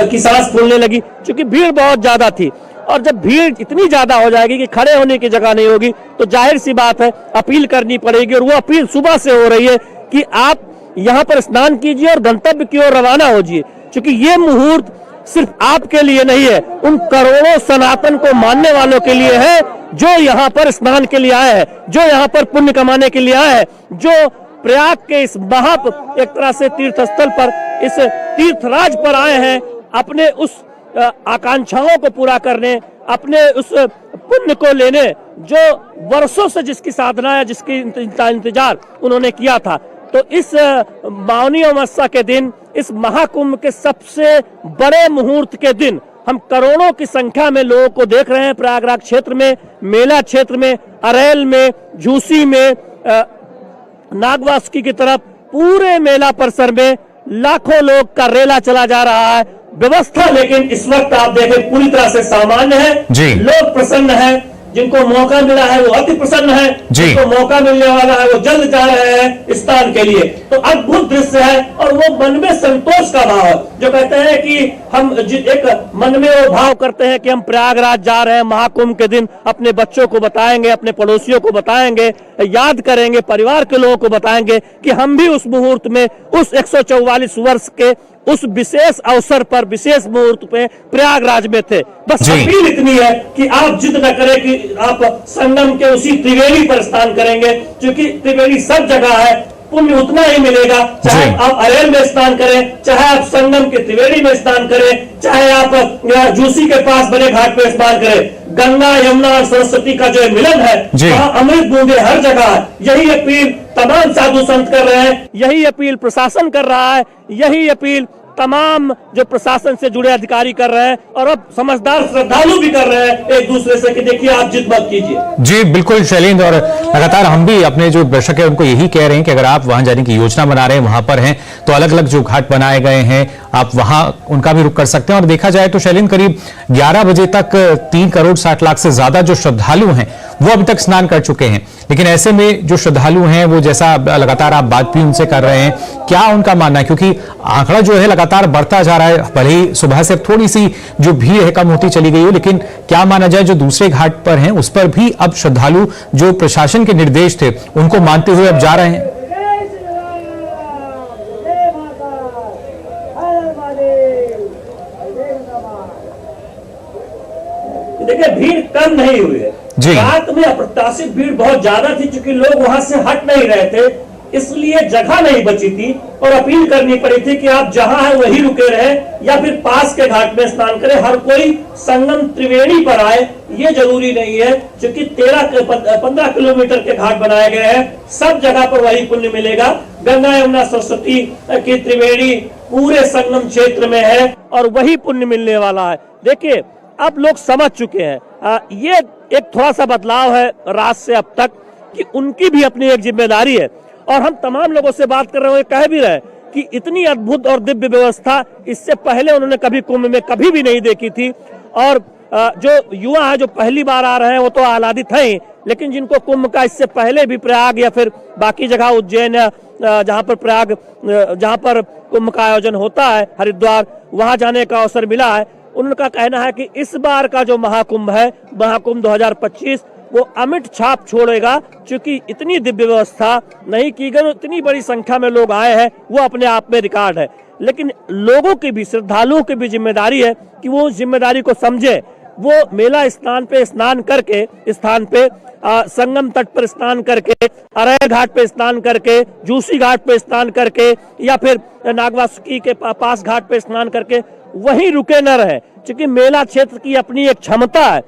की सांस फूलने लगी, क्योंकि भीड़ बहुत ज्यादा थी। और जब भीड़ इतनी ज्यादा हो जाएगी कि खड़े होने की जगह नहीं होगी, तो जाहिर सी बात है अपील करनी पड़ेगी। और वो अपील सुबह से हो रही है कि आप यहाँ पर स्नान कीजिए और गंतव्य की ओर रवाना हो जाइए, क्योंकि ये मुहूर्त सिर्फ आपके लिए नहीं है, उन करोड़ों सनातन को मानने वालों के लिए है जो यहाँ पर स्नान के लिए आए हैं, जो यहाँ पर पुण्य कमाने के लिए आए हैं, जो प्रयाग के इस एक तरह से तीर्थ स्थल पर, इस तीर्थराज पर आए हैं अपने उस आकांक्षाओं को पूरा करने, अपने उस पुण्य को लेने, जो वर्षों से जिसकी साधना है, जिसकी इंतजार उन्होंने किया था। तो इस मौनी अमावस्या के दिन, इस महाकुंभ के सबसे बड़े मुहूर्त के दिन, हम करोड़ों की संख्या में लोगों को देख रहे हैं प्रयागराज क्षेत्र में, मेला क्षेत्र में, अरेल में, झूसी में, नागवासुकी की तरफ, पूरे मेला परिसर में लाखों लोग का रेला चला जा रहा है। व्यवस्था लेकिन इस वक्त आप देखें पूरी तरह से सामान्य है जी। लोग प्रसन्न है, जिनको मौका मिला है वो अति प्रसन्न है, जिनको मौका मिलने वाला है वो जल्द जा रहे हैं स्नान के लिए। तो अद्भुत दृश्य है और वो मन में संतोष का भाव, जो कहते हैं कि हम एक मन में वो भाव करते हैं कि हम प्रयागराज जा रहे हैं, महाकुंभ के दिन अपने बच्चों को बताएंगे, अपने पड़ोसियों को बताएंगे, याद करेंगे, परिवार के लोगों को बताएंगे कि हम भी उस मुहूर्त में, उस 144 वर्ष के उस विशेष अवसर पर, विशेष मुहूर्त पे प्रयागराज में थे। बस अपील इतनी है कि आप जिद न करें कि आप संगम के उसी त्रिवेणी पर स्नान करेंगे, क्योंकि त्रिवेणी सब जगह है, पुण्य उतना ही मिलेगा, चाहे आप अरेल में स्नान करें, चाहे आप संगम के त्रिवेणी में स्नान करें, चाहे आप जूसी के पास बने घाट पर स्नान करें। गंगा, यमुना और सरस्वती का जो मिलन है, वहाँ अमृत बूंदे हर जगह है। यही अपील तमाम साधु संत कर रहे हैं, यही अपील प्रशासन कर रहा है, यही अपील तमाम जो प्रशासन से जुड़े अधिकारी कर रहे हैं, और अब समझदार श्रद्धालु भी कर रहे हैं एक दूसरे से कि देखिए आप जिद मत कीजिए। जी बिल्कुल शैलेंद्र, और लगातार हम भी अपने जो दर्शक है उनको यही कह रहे हैं कि अगर आप वहां जाने की योजना बना रहे हैं, वहां पर हैं, तो अलग अलग जो घाट बनाए गए हैं आप वहां उनका भी रुख कर सकते हैं। और देखा जाए तो शैलेंद्र करीब 11 बजे तक 3 करोड़ 60 लाख से ज्यादा जो श्रद्धालु हैं वो अभी तक स्नान कर चुके हैं। लेकिन ऐसे में जो श्रद्धालु हैं वो, जैसा लगातार आप बात भी उनसे कर रहे हैं, क्या उनका मानना है, क्योंकि आंकड़ा जो है लगातार बढ़ता जा रहा है, भले ही सुबह से थोड़ी सी जो भीड़ है कम होती चली गई हो, लेकिन क्या माना जाए जो दूसरे घाट पर हैं उस पर भी अब श्रद्धालु जो प्रशासन के निर्देश थे उनको मानते हुए अब जा रहे हैं? देखिए भीड़ कम नहीं हुई है, रात में अप्रत्याशित भीड़ बहुत ज्यादा थी, क्योंकि लोग वहां से हट नहीं रहे थे, इसलिए जगह नहीं बची थी और अपील करनी पड़ी थी कि आप जहां है वहीं रुके रहे या फिर पास के घाट में स्नान करें। हर कोई संगम त्रिवेणी पर आए ये जरूरी नहीं है, क्योंकि 15 किलोमीटर के घाट बनाए गए हैं, सब जगह पर वही पुण्य मिलेगा। गंगा, यमुना, सरस्वती की त्रिवेणी पूरे संगम क्षेत्र में है और वही पुण्य मिलने वाला है। देखिए अब लोग समझ चुके हैं, ये एक थोड़ा सा बदलाव है रात से अब तक कि उनकी भी अपनी एक जिम्मेदारी है। और हम तमाम लोगों से बात कर रहे हैं, कह भी रहे कि इतनी अद्भुत और दिव्य व्यवस्था इससे पहले उन्होंने कभी कुंभ में कभी भी नहीं देखी थी। और जो युवा है जो पहली बार आ रहे हैं वो तो आह्लादित हैं, लेकिन जिनको कुंभ का इससे पहले भी प्रयाग या फिर बाकी जगह उज्जैन या जहाँ पर कुंभ का आयोजन होता है, हरिद्वार, वहां जाने का अवसर मिला है, उनका कहना है कि इस बार का जो महाकुंभ है, महाकुंभ 2025, वो अमिट छाप छोड़ेगा, क्योंकि इतनी दिव्य व्यवस्था नहीं की गई, इतनी बड़ी संख्या में लोग आए हैं, वो अपने आप में रिकॉर्ड है। लेकिन लोगों की भी, श्रद्धालुओं की भी जिम्मेदारी है कि वो उस जिम्मेदारी को समझे। वो मेला स्नान पे स्नान करके, स्थान पे संगम तट पर स्नान करके, अरैल घाट पे स्नान करके, जूसी घाट पे स्नान करके या फिर नागवासुकी के पास घाट पे स्नान करके वहीं रुके न रहे, क्योंकि मेला क्षेत्र की अपनी एक क्षमता है।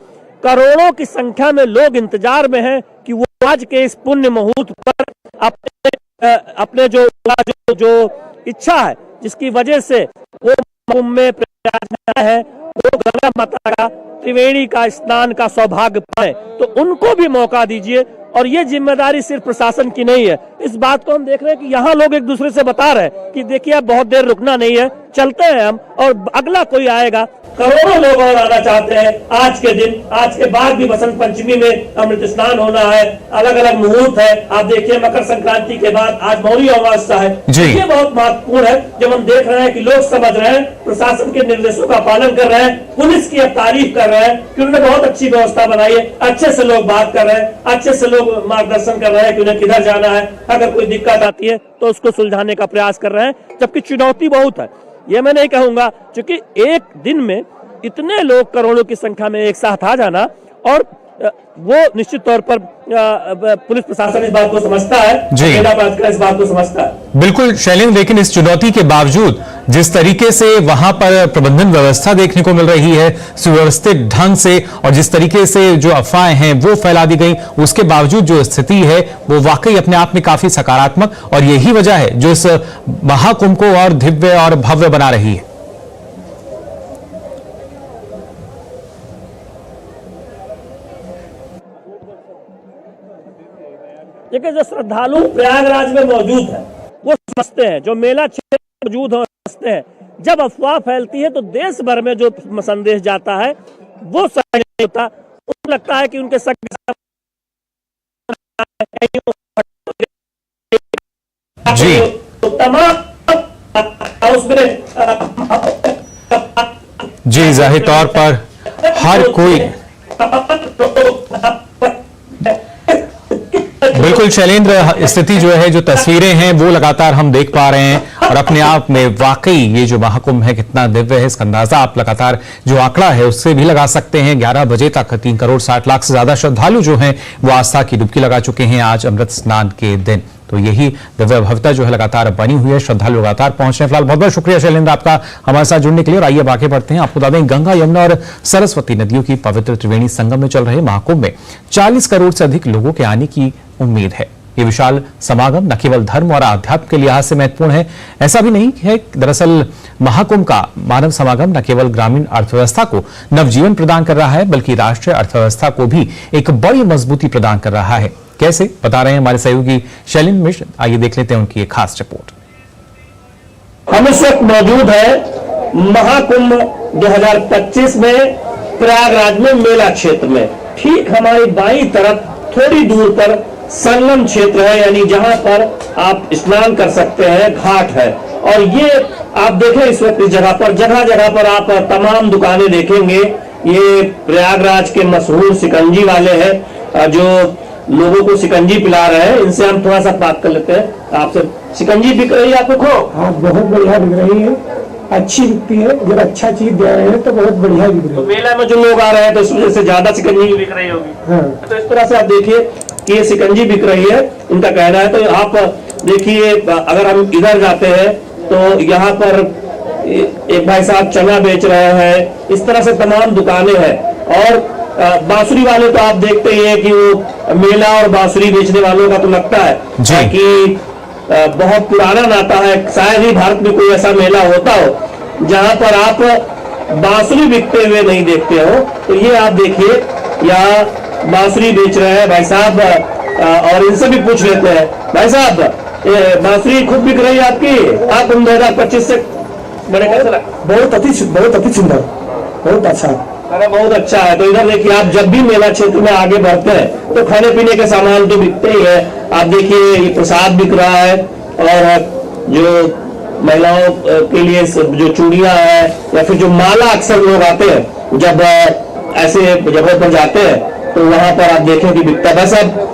करोड़ों की संख्या में लोग इंतजार में हैं कि वो आज के इस पुण्य मुहूर्त पर अपने जो इच्छा है, जिसकी वजह से वो कुंभ में प्रयाग में आए हैं, वो गंगा माता का त्रिवेणी का स्नान का सौभाग्य पाए, तो उनको भी मौका दीजिए। और ये जिम्मेदारी सिर्फ प्रशासन की नहीं है, इस बात को हम देख रहे हैं कि यहाँ लोग एक दूसरे से बता रहे हैं कि देखिए अब बहुत देर रुकना नहीं है, चलते हैं हम और अगला कोई आएगा। करोड़ों लोग और आना चाहते हैं आज के दिन। आज के बाद भी बसंत पंचमी में अमृत स्नान होना है, अलग अलग मुहूर्त है। आप देखिए मकर संक्रांति के बाद आज मौनी अमावस्या है, ये बहुत महत्वपूर्ण है। जब हम देख रहे हैं कि लोग समझ रहे हैं, प्रशासन के निर्देशों का पालन कर रहे हैं, पुलिस की अब तारीफ कर रहे हैं कि उन्होंने बहुत अच्छी व्यवस्था बनाई है, अच्छे से लोग बात कर रहे हैं, अच्छे से लोग मार्गदर्शन कर रहे हैं कि उन्हें किधर जाना है, अगर कोई दिक्कत आती है तो उसको सुलझाने का प्रयास कर रहे हैं। जबकि चुनौती बहुत है, ये मैं नहीं कहूंगा, क्योंकि एक दिन में इतने लोग करोड़ों की संख्या में एक साथ आ जाना, और वो निश्चित तौर पर पुलिस प्रशासन इस बात को समझता है, मेला प्राधिकरण इस बात को समझता है। बिल्कुल शैलेंद्र, लेकिन इस चुनौती के बावजूद जिस तरीके से वहां पर प्रबंधन व्यवस्था देखने को मिल रही है, सुव्यवस्थित ढंग से, और जिस तरीके से जो अफवाहें हैं वो फैला दी गई, उसके बावजूद जो स्थिति है वो वाकई अपने आप में काफी सकारात्मक, और यही वजह है जो इस महाकुंभ को और दिव्य और भव्य बना रही है। देखिए जो श्रद्धालु प्रयागराज में मौजूद है वो समझते हैं, जो मेला क्षेत्र में मौजूद है समझते हैं, जब अफवाह फैलती है तो देश भर में जो संदेश जाता है वो सही नहीं होता। उनको लगता है कि उनके जी तमाम उसमें जी जाहिर तौर पर हर कोई बिल्कुल शैलेंद्र, स्थिति जो है, जो तस्वीरें हैं वो लगातार हम देख पा रहे हैं और अपने आप में वाकई ये जो महाकुंभ है कितना दिव्य है इसका अंदाजा आप लगातार जो आंकड़ा है उससे भी लगा सकते हैं। 11 बजे तक 3 करोड़ 60 लाख से ज्यादा श्रद्धालु जो हैं वो आस्था की डुबकी लगा चुके हैं आज अमृत स्नान के दिन। तो यही दिव्य भव्यता जो है लगातार बनी हुई है, श्रद्धालु लगातार पहुंच रहे हैं। फिलहाल बहुत बहुत शुक्रिया शैलेंद्र आपका हमारे साथ जुड़ने के लिए। और आइए आगे बढ़ते हैं। आपको बता दें गंगा, यमुना और सरस्वती नदियों की पवित्र त्रिवेणी संगम में चल रहे महाकुंभ में 40 करोड़ से अधिक लोगों के आने की उम्मीद है। ये विशाल समागम न केवल धर्म और आध्यात्म के लिहाज से महत्वपूर्ण है, ऐसा भी नहीं है। दरअसल महाकुंभ का मानव समागम न केवल ग्रामीण अर्थव्यवस्था को नवजीवन प्रदान कर रहा है बल्कि राष्ट्रीय अर्थव्यवस्था को भी एक बड़ी मजबूती प्रदान कर रहा है। कैसे बता रहे हैं हमारे सहयोगी शैलेंद्र मिश्र, आइए देख लेते हैं उनकी एक खास रिपोर्ट। हम इस वक्त मौजूद है महाकुंभ 2025 में प्रयागराज में मेला क्षेत्र में। ठीक हमारी बाईं तरफ थोड़ी दूर पर संगम क्षेत्र है, यानी जहां पर आप स्नान कर सकते हैं, घाट है। और ये आप देखें इस वक्त इस जगह पर आप तमाम दुकानें देखेंगे। ये प्रयागराज के मशहूर शिकंजी वाले हैं जो लोगों को शिकंजी पिला रहे हैं। इनसे हम थोड़ा सा बात कर लेते हैं। आपसे शिकंजी बिक रही है आपको? हाँ, बहुत बढ़िया बिक रही है, अच्छी बिकती है। जब अच्छा चीज दे रहे हैं तो बहुत बढ़िया बिक रही है। तो मेला में जो लोग आ रहे हैं तो इस वजह से ज्यादा शिकंजी बिक रही होगी। हाँ। तो इस तरह से आप देखिए कि ये शिकंजी बिक रही है, इनका कहना है। तो आप देखिए अगर हम इधर जाते हैं तो यहाँ पर एक भाई साहब चना बेच रहे हैं। इस तरह से तमाम दुकानें हैं। और बांसुरी वाले तो आप देखते ही हैं कि वो मेला और बांसुरी बेचने वालों का तो लगता है कि बहुत पुराना नाता है। शायद ही भारत में कोई ऐसा मेला होता हो जहां पर आप बांसुरी बिकते हुए नहीं देखते हो। तो ये आप देखिए यहाँ बांसुरी बेच रहे हैं भाई साहब और इनसे भी पूछ लेते हैं। भाई साहब बांसुरी खूब बिक रही है आपकी? आप 2025 से बड़े कैसे लगा? बहुत अति सुंदर, बहुत अच्छा, अरे बहुत अच्छा है। तो इधर देखिए आप जब भी मेला क्षेत्र में आगे बढ़ते हैं तो खाने पीने के सामान तो बिकते ही है। आप देखिए ये प्रसाद बिक रहा है और जो महिलाओं के लिए जो चूड़ियां है या फिर जो माला अक्सर लोग आते हैं जब ऐसे जगहों पर जाते हैं तो वहां पर आप देखें कि बिकता है। वैसे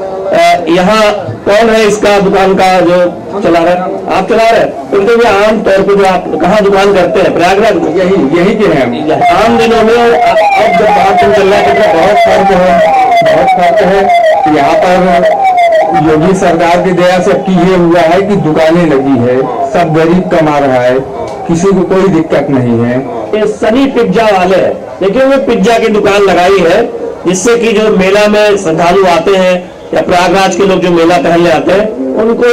यहाँ कौन है इसका दुकान का जो चला रहा है? आप चला रहे हैं? तो आम तौर पर जो आप कहाँ दुकान करते हैं? प्रयागराज यही के हैं। आम दिनों में अब जब महाकुंभ चल रहा है तो बहुत फर्क है। यहाँ पर योगी सरकार की दया से अब ये हुआ है कि दुकानें लगी है, सब गरीब कमा रहा है, किसी को कोई दिक्कत नहीं है। ये सनी पिज्जा वाले हैं, देखिए वो पिज्जा की दुकान लगाई है जिससे कि जो मेला में श्रद्धालु आते हैं या प्रयागराज के लोग जो मेला टहलने आते हैं उनको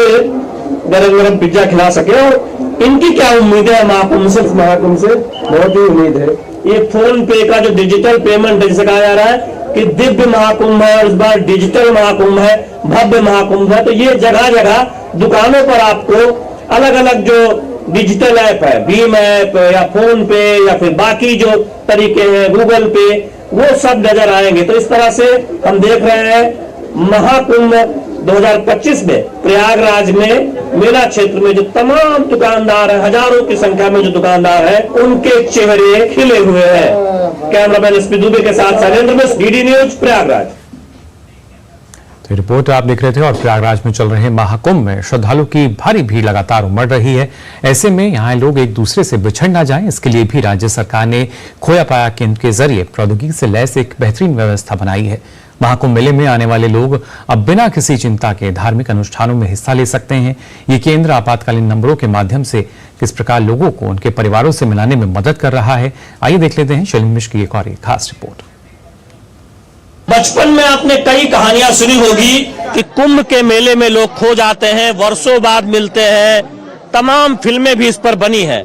गरम गरम पिज्जा खिला सके। और इनकी क्या उम्मीद है महाकुंभ से? बहुत ही उम्मीद है। ये फोन पे का जो डिजिटल पेमेंट है जिसे कहा जा रहा है कि दिव्य महाकुंभ है और इस बार डिजिटल महाकुंभ है, भव्य महाकुंभ है। तो ये जगह जगह दुकानों पर आपको अलग अलग जो डिजिटल ऐप है, भीम ऐप या फोन पे या फिर बाकी जो तरीके हैं गूगल पे, वो सब नजर आएंगे। तो इस तरह से हम देख रहे हैं महाकुंभ 2025 में प्रयागराज में मेला क्षेत्र में जो तमाम दुकानदार हैं, हजारों की संख्या में जो दुकानदार हैं, उनके चेहरे खिले हुए हैं। कैमरामैन एसपी दुबे के साथ शैलेंद्र मिश्र, डीडी न्यूज, प्रयागराज। तो रिपोर्ट आप देख रहे थे। और प्रयागराज में चल रहे महाकुंभ में श्रद्धालु की भारी भीड़ लगातार उमड़ रही है। ऐसे में यहाँ लोग एक दूसरे से बिछड़ ना जाएं, इसके लिए भी राज्य सरकार ने खोया पाया केंद्र के जरिए प्रौद्योगिकी से लैस एक बेहतरीन व्यवस्था बनाई है। महाकुंभ मेले में आने वाले लोग अब बिना किसी चिंता के धार्मिक अनुष्ठानों में हिस्सा ले सकते हैं। ये केंद्र आपातकालीन नंबरों के माध्यम से किस प्रकार लोगों को उनके परिवारों से मिलाने में मदद कर रहा है, आइए देख लेते हैं शैलेंद्र मिश्र की एक और खास रिपोर्ट। बचपन में आपने कई कहानियां सुनी होगी कि कुंभ के मेले में लोग खो जाते हैं, वर्षों बाद मिलते हैं। तमाम फिल्में भी इस पर बनी है।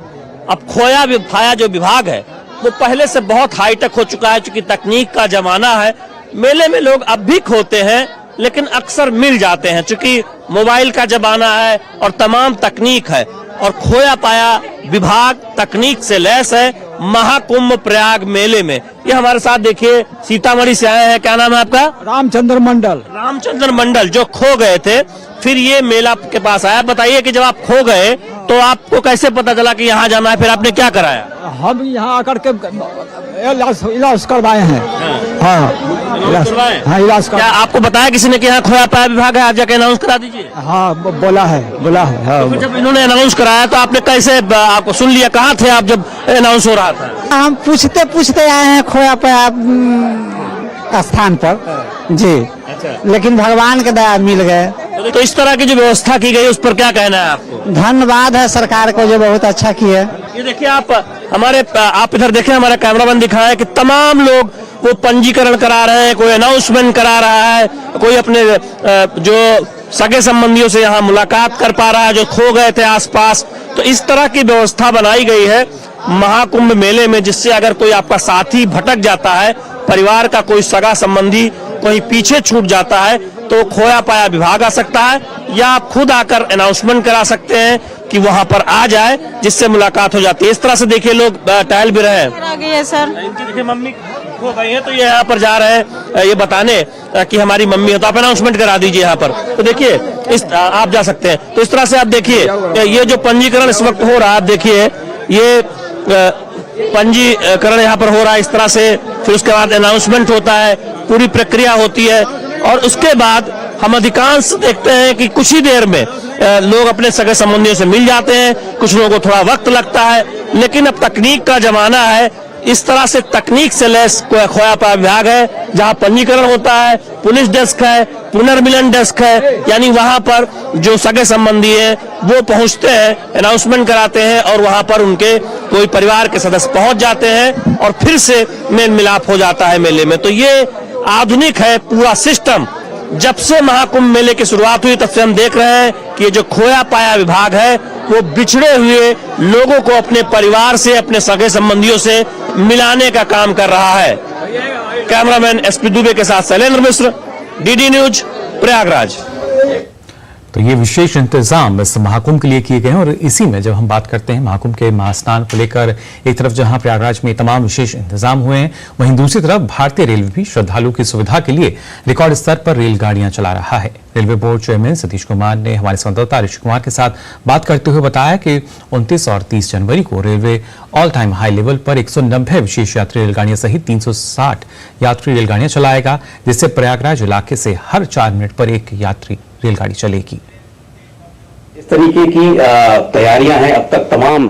अब खोया पाया जो विभाग है वो पहले से बहुत हाईटेक हो चुका है, चूंकि तकनीक का जमाना है। मेले में लोग अब भी खोते हैं लेकिन अक्सर मिल जाते हैं, चूंकि मोबाइल का जमाना है और तमाम तकनीक है। और खोया पाया विभाग तकनीक से लैस है महाकुंभ प्रयाग मेले में। ये हमारे साथ देखिए सीतामढ़ी से आए हैं, क्या नाम है आपका? रामचंद्र मंडल। रामचंद्र मंडल, जो खो गए थे फिर ये मेला के पास आया। बताइए कि जब आप खो गए तो आपको कैसे पता चला कि यहाँ जाना है, फिर आपने क्या कराया? हम यहाँ आकर के इलाज करवाए हैं। हाँ इलाज क्या आपको बताया किसी ने कि यहाँ खोया पाया विभाग है, आप जाके अनाउंस करा दीजिए? हाँ बोला है। तो फिर जब इन्होंने अनाउंस कराया तो आपने कैसे, आपको सुन लिया? कहाँ थे आप जब अनाउंस हो रहा था? हम पूछते पूछते आए हैं खोया पाया स्थान पर जी। लेकिन भगवान के दया मिल गए। तो इस तरह की जो व्यवस्था की गई उस पर क्या कहना है आपको? धन्यवाद है सरकार को जो बहुत अच्छा किया। ये देखिए आप इधर देखें, हमारा कैमरामैन दिखा है कि तमाम लोग वो पंजीकरण करा रहे हैं, कोई अनाउंसमेंट करा रहा है, कोई अपने जो सगे संबंधियों से यहाँ मुलाकात कर पा रहा है जो खो गए थे आसपास। तो इस तरह की व्यवस्था बनाई गई है महाकुंभ मेले में, जिससे अगर कोई आपका साथी भटक जाता है, परिवार का कोई सगा संबंधी कहीं पीछे छूट जाता है, तो खोया पाया विभाग आ सकता है या आप खुद आकर अनाउंसमेंट करा सकते हैं कि वहां पर आ जाए, जिससे मुलाकात हो जाती है। इस तरह से देखिए लोग टहल भी रहे हैं। सर देखिए मम्मी खो गई है तो ये यहाँ पर जा रहे हैं ये बताने कि हमारी मम्मी है, तो आप अनाउंसमेंट करा दीजिए यहाँ पर। तो देखिए आप जा सकते हैं। तो इस तरह से आप देखिए ये जो पंजीकरण इस वक्त हो रहा है, आप देखिए ये पंजीकरण यहाँ पर हो रहा है इस तरह से, फिर उसके बाद अनाउंसमेंट होता है, पूरी प्रक्रिया होती है और उसके बाद हम अधिकांश देखते हैं कि कुछ ही देर में लोग अपने सगे संबंधियों से मिल जाते हैं। कुछ लोगों को थोड़ा वक्त लगता है, लेकिन अब तकनीक का जमाना है। इस तरह से तकनीक से लैस खोया पाया विभाग है, जहां पंजीकरण होता है, पुलिस डेस्क है, पुनर्मिलन डेस्क है, यानी वहां पर जो सगे संबंधी है वो पहुंचते हैं, अनाउंसमेंट कराते हैं और वहां पर उनके कोई परिवार के सदस्य पहुंच जाते हैं और फिर से मेल मिलाप हो जाता है मेले में। तो ये आधुनिक है पूरा सिस्टम। जब से महाकुंभ मेले की शुरुआत हुई तब से हम देख रहे हैं कि ये जो खोया पाया विभाग है वो बिछड़े हुए लोगों को अपने परिवार से, अपने सगे संबंधियों से मिलाने का काम कर रहा है। कैमरामैन एसपी दुबे के साथ शैलेंद्र मिश्र, डीडी न्यूज, प्रयागराज। तो ये विशेष इंतजाम इस महाकुंभ के लिए किए गए हैं और इसी में जब हम बात करते हैं महाकुंभ के महास्नान को लेकर, एक तरफ जहां प्रयागराज में तमाम विशेष इंतजाम हुए हैं, वहीं दूसरी तरफ भारतीय रेलवे भी श्रद्धालुओं की सुविधा के लिए रिकॉर्ड स्तर पर रेलगाड़ियां चला रहा है। Railway board chairman Satish Kumar ने हमारे संवाददाता ऋषि कुमार के साथ बात करते हुए बताया कि 29 और 30 जनवरी को railway all time high level पर 190 विशेष यात्री रेलगाड़ियां सहित 360 यात्री रेलगाड़ियां चलाएगा, जिससे प्रयागराज इलाके से हर 4 मिनट पर एक यात्री रेलगाड़ी चलेगी। इस तरीके की तैयारियां हैं। अब तक तमाम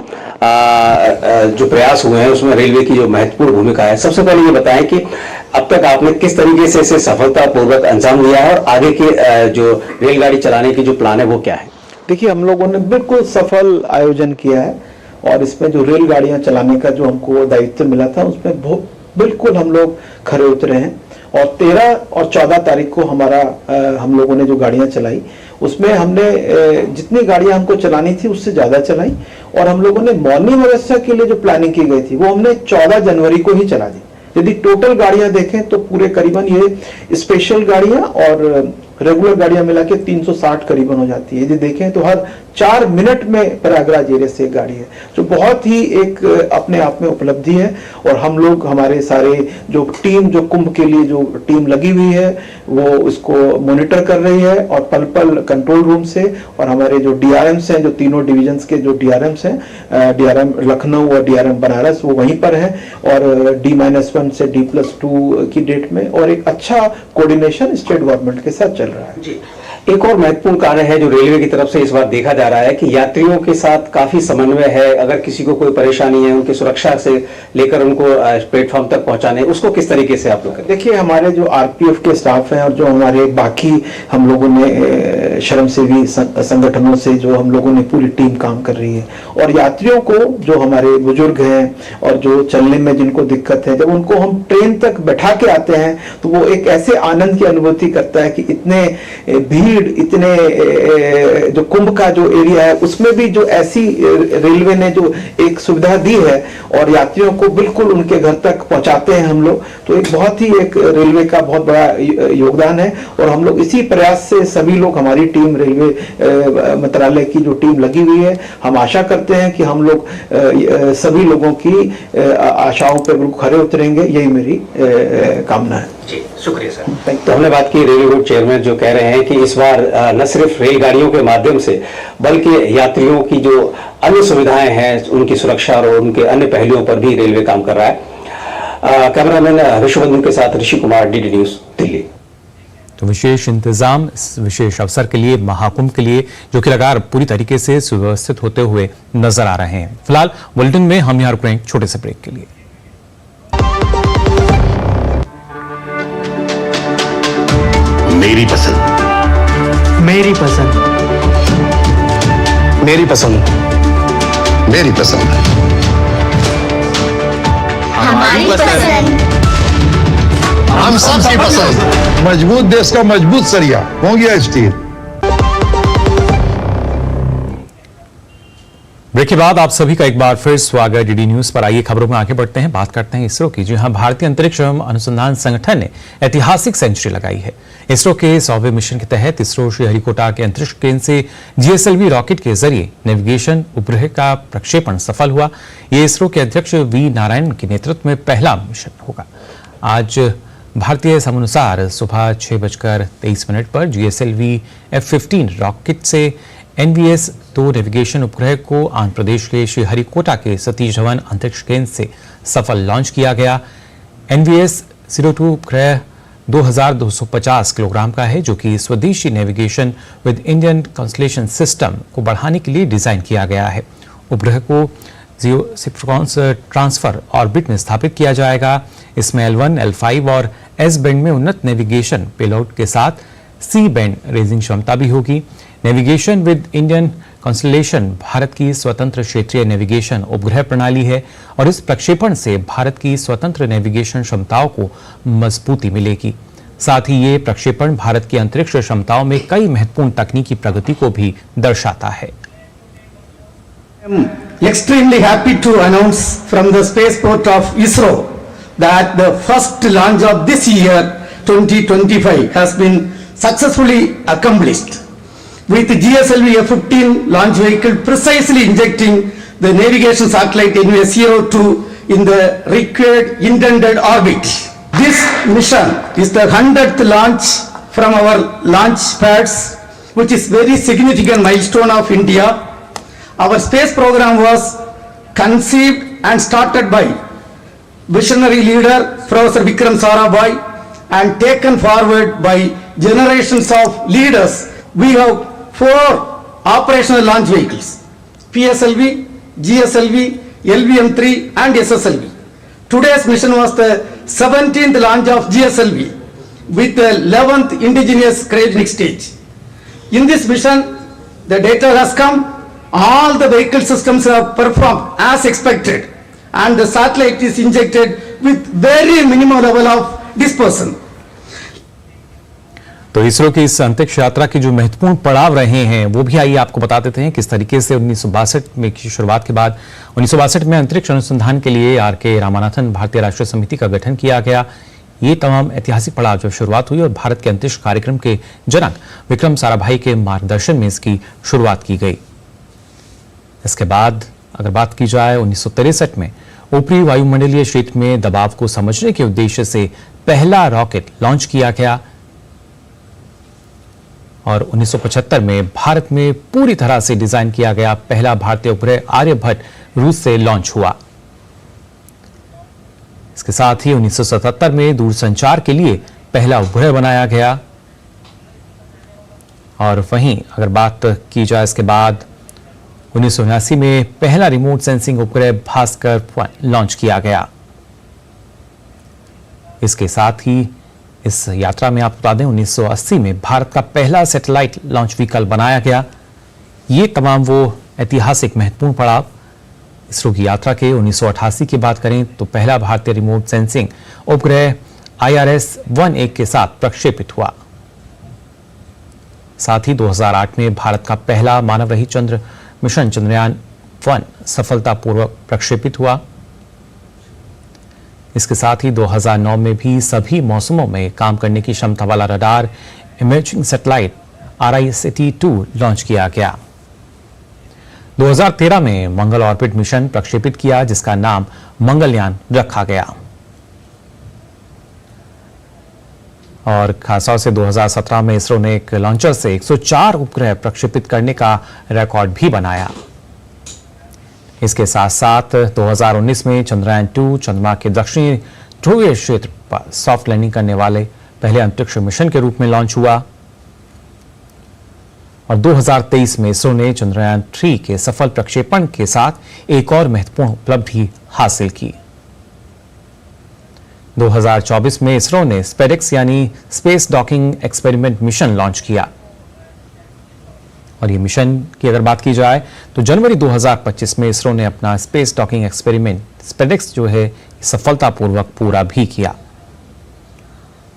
जो प्रयास हुए हैं उसमें रेलवे की जो महत्वपूर्ण भूमिका है। सबसे पहले ये बताएं कि अब तक आपने किस तरीके से इसे सफलतापूर्वक अंजाम दिया है और आगे के जो रेलगाड़ी चलाने की जो प्लान है वो क्या है? देखिए, हम लोगों ने बिल्कुल सफल आयोजन किया है और इसमें जो रेलगाड़ियां चलाने का जो हमको दायित्व मिला था उसमें बिल्कुल हम लोग खरे उतरे हैं। और 13 और 14 तारीख को हम लोगों ने जो गाड़ियां चलाई उसमें हमने जितनी गाड़ियां हमको चलानी थी उससे ज्यादा चलाई और हम लोगों ने मॉर्निंग अवस्था के लिए जो प्लानिंग की गई थी वो हमने 14 जनवरी को ही चला दी। यदि टोटल गाड़ियां देखें तो पूरे करीबन ये स्पेशल गाड़ियां और रेगुलर गाड़ियां मिला के 360 करीबन हो जाती है। यदि देखें तो हर 4 मिनट में प्रयागराज एरिया से एक गाड़ी है, जो बहुत ही एक अपने आप में उपलब्धि है। और हम लोग हमारे सारे जो टीम जो कुंभ के लिए जो टीम लगी हुई है वो इसको मॉनिटर कर रही है और पल पल कंट्रोल रूम से और हमारे जो डीआरएम्स हैं, जो तीनों डिविजन्स के जो डीआरएम्स हैं, डीआरएम लखनऊ और डीआरएम बनारस, वो वहीं पर है और D-1 से D+2 की डेट में और एक अच्छा कोऑर्डिनेशन स्टेट गवर्नमेंट के साथ चल रहा है। जी, एक और महत्वपूर्ण कार्य है जो रेलवे की तरफ से इस बार देखा जा रहा है कि यात्रियों के साथ काफी समन्वय है। अगर किसी को कोई परेशानी है, उनकी सुरक्षा से लेकर उनको प्लेटफॉर्म तक पहुंचाने, उसको किस तरीके से आप लोग करें? देखिए, हमारे जो आरपीएफ के स्टाफ हैं और जो हमारे बाकी हम लोगों ने श्रमसेवी संगठनों से जो हम लोगों ने पूरी टीम काम कर रही है और यात्रियों को जो हमारे बुजुर्ग हैं और जो चलने में जिनको दिक्कत है, जब उनको हम ट्रेन तक बैठा के आते हैं तो वो एक ऐसे आनंद की अनुभूति करता है कि इतने भीड़ भीड़, इतने जो कुंभ का जो एरिया है उसमें भी जो ऐसी रेलवे ने जो एक सुविधा दी है और यात्रियों को बिल्कुल उनके घर तक पहुंचाते हैं हम लोग, तो एक बहुत ही एक रेलवे का बहुत बड़ा योगदान है। और हम लोग इसी प्रयास से सभी लोग, हमारी टीम, रेलवे मंत्रालय की जो टीम लगी हुई है, हम आशा करते हैं कि हम लोग सभी लोगों की आशाओं पर बिल्कुल खरे उतरेंगे, यही मेरी कामना है। जी, शुक्रिया सर। तो हमने बात की रेलवे बोर्ड चेयरमैन जो कह रहे हैं कि इस बार न सिर्फ रेलगाड़ियों के माध्यम से बल्कि यात्रियों की जो अन्य सुविधाएं हैं, उनकी सुरक्षा और उनके अन्य पहलुओं पर भी रेलवे काम कर रहा है। कैमरामैन ऋषिवर्धन के साथ ऋषि कुमार, डीडी न्यूज, दिल्ली। तो विशेष इंतजाम इस विशेष अवसर के लिए, महाकुंभ के लिए, जो कि लगातार पूरी तरीके से सुव्यवस्थित होते हुए नजर आ रहे हैं। फिलहाल बुलेटिन में हम यहाँ रुक रहे हैं छोटे से ब्रेक के लिए। मेरी पसंद, मेरी पसंद, मेरी पसंद, मेरी पसंद, हमारी पसंद, हम सबकी पसंद। मजबूत देश का मजबूत सरिया मोंगिया स्टील। ब्रेक के बाद आप सभी का एक बार फिर स्वागत। डीडी न्यूज पर आइए खबरों में आगे बढ़ते हैं, बात करते हैं इसरो की। जी हां, भारतीय अंतरिक्ष एवं अनुसंधान संगठन ने ऐतिहासिक सेंचुरी लगाई है। इसरो के 100वें मिशन के तहत इसरो श्रीहरिकोटा के अंतरिक्ष केंद्र से जीएसएलवी रॉकेट के जरिए नेविगेशन उपग्रह का प्रक्षेपण सफल हुआ। ये इसरो के अध्यक्ष वी नारायण के नेतृत्व में पहला मिशन होगा। आज भारतीय समयानुसार सुबह 6:23 पर जीएसएलवी F-15 रॉकेट से NVS-2 नेविगेशन उपग्रह को आंध्र प्रदेश के श्रीहरिकोटा के सतीश धवन अंतरिक्ष केंद्र से सफल लॉन्च किया गया। NVS-02 उपग्रह 2250 किलोग्राम का है, जो कि स्वदेशी navigation with Indian constellation system को बढ़ाने के लिए डिजाइन किया गया है। उपग्रह को जियो सिक्वेंस ट्रांसफर ऑर्बिट में स्थापित किया जाएगा। इसमें L1, L5 और S बैंड में उन्नत नेविगेशन पेलोड के साथ C बैंड रेजिंग क्षमता भी होगी। Navigation with Indian constellation Bharat की स्वतंत्र क्षेत्रीय नेविगेशन उपग्रह प्रणाली है और इस प्रक्षेपण से भारत की स्वतंत्र नेविगेशन क्षमताओं को मजबूती मिलेगी। साथ ही ये प्रक्षेपण भारत की अंतरिक्ष क्षमताओं में कई महत्वपूर्ण तकनीकी प्रगति को भी दर्शाता है। Extremely happy to announce from the spaceport of ISRO that the first launch of this year 2025 has been successfully accomplished, with GSLV F-15 launch vehicle precisely injecting the navigation satellite NVS-02 in the required intended orbit. This mission is the 100th launch from our launch pads, which is very significant milestone of India. Our space program was conceived and started by visionary leader Professor Vikram Sarabhai and taken forward by generations of leaders. We have 4 operational launch vehicles: PSLV, GSLV, LVM-3 and SSLV. Today's mission was the 17th launch of GSLV with the 11th indigenous cryogenic stage. In this mission, the data has come. All the vehicle systems have performed as expected and the satellite is injected with very minimal level of dispersion. तो इसरो की इस अंतरिक्ष यात्रा के जो महत्वपूर्ण पड़ाव रहे हैं वो भी आइए आपको बता देते हैं। किस तरीके से 1962 में की शुरुआत के बाद 1962 में अंतरिक्ष अनुसंधान के लिए R.K. रामानाथन भारतीय राष्ट्रीय समिति का गठन किया गया। ये तमाम ऐतिहासिक पड़ाव जब शुरुआत हुई और भारत के अंतरिक्ष कार्यक्रम के जनक विक्रम साराभाई के मार्गदर्शन में इसकी शुरुआत की गई। इसके बाद अगर बात की जाए 1963 में ऊपरी वायुमंडलीय क्षेत्र में दबाव को समझने के उद्देश्य से पहला रॉकेट लॉन्च किया गया और 1975 में भारत में पूरी तरह से डिजाइन किया गया पहला भारतीय उपग्रह आर्यभट्ट रूस से लॉन्च हुआ। इसके साथ ही 1977 में दूरसंचार के लिए पहला उपग्रह बनाया गया और वहीं अगर बात की जाए इसके बाद 1979 में पहला रिमोट सेंसिंग उपग्रह भास्कर लॉन्च किया गया। इसके साथ ही इस यात्रा में आपको बता दें 1980 में भारत का पहला सैटेलाइट लॉन्च व्हीकल बनाया गया। ये तमाम वो ऐतिहासिक महत्वपूर्ण पड़ाव इसरो की यात्रा के 1988 की बात करें तो पहला भारतीय रिमोट सेंसिंग उपग्रह IRS-1A के साथ प्रक्षेपित हुआ। साथ ही 2008 में भारत का पहला मानव रहित चंद्र मिशन चंद्रयान-1 सफलतापूर्वक प्रक्षेपित हुआ। इसके साथ ही 2009 में भी सभी मौसमों में काम करने की क्षमता वाला radar imaging satellite RISAT-2 launch किया गया। 2013 में मंगल ऑर्बिट मिशन प्रक्षेपित किया, जिसका नाम मंगलयान रखा गया। और खासतौर से 2017 में इसरो ने एक लॉन्चर से 104 उपग्रह प्रक्षेपित करने का रिकॉर्ड भी बनाया। इसके साथ साथ 2019 में चंद्रयान-2 चंद्रमा के दक्षिणी ध्रुवीय क्षेत्र पर सॉफ्ट लैंडिंग करने वाले पहले अंतरिक्ष मिशन के रूप में लॉन्च हुआ। और 2023 में इसरो ने चंद्रयान-3 के सफल प्रक्षेपण के साथ एक और महत्वपूर्ण उपलब्धि हासिल की। 2024 में इसरो ने स्पेडेक्स यानी space docking experiment mission launch किया। और ये मिशन की अगर बात की जाए तो जनवरी 2025 में इसरो ने अपना स्पेस डॉकिंग एक्सपेरिमेंट स्पेडेक्स जो है सफलतापूर्वक पूरा भी किया।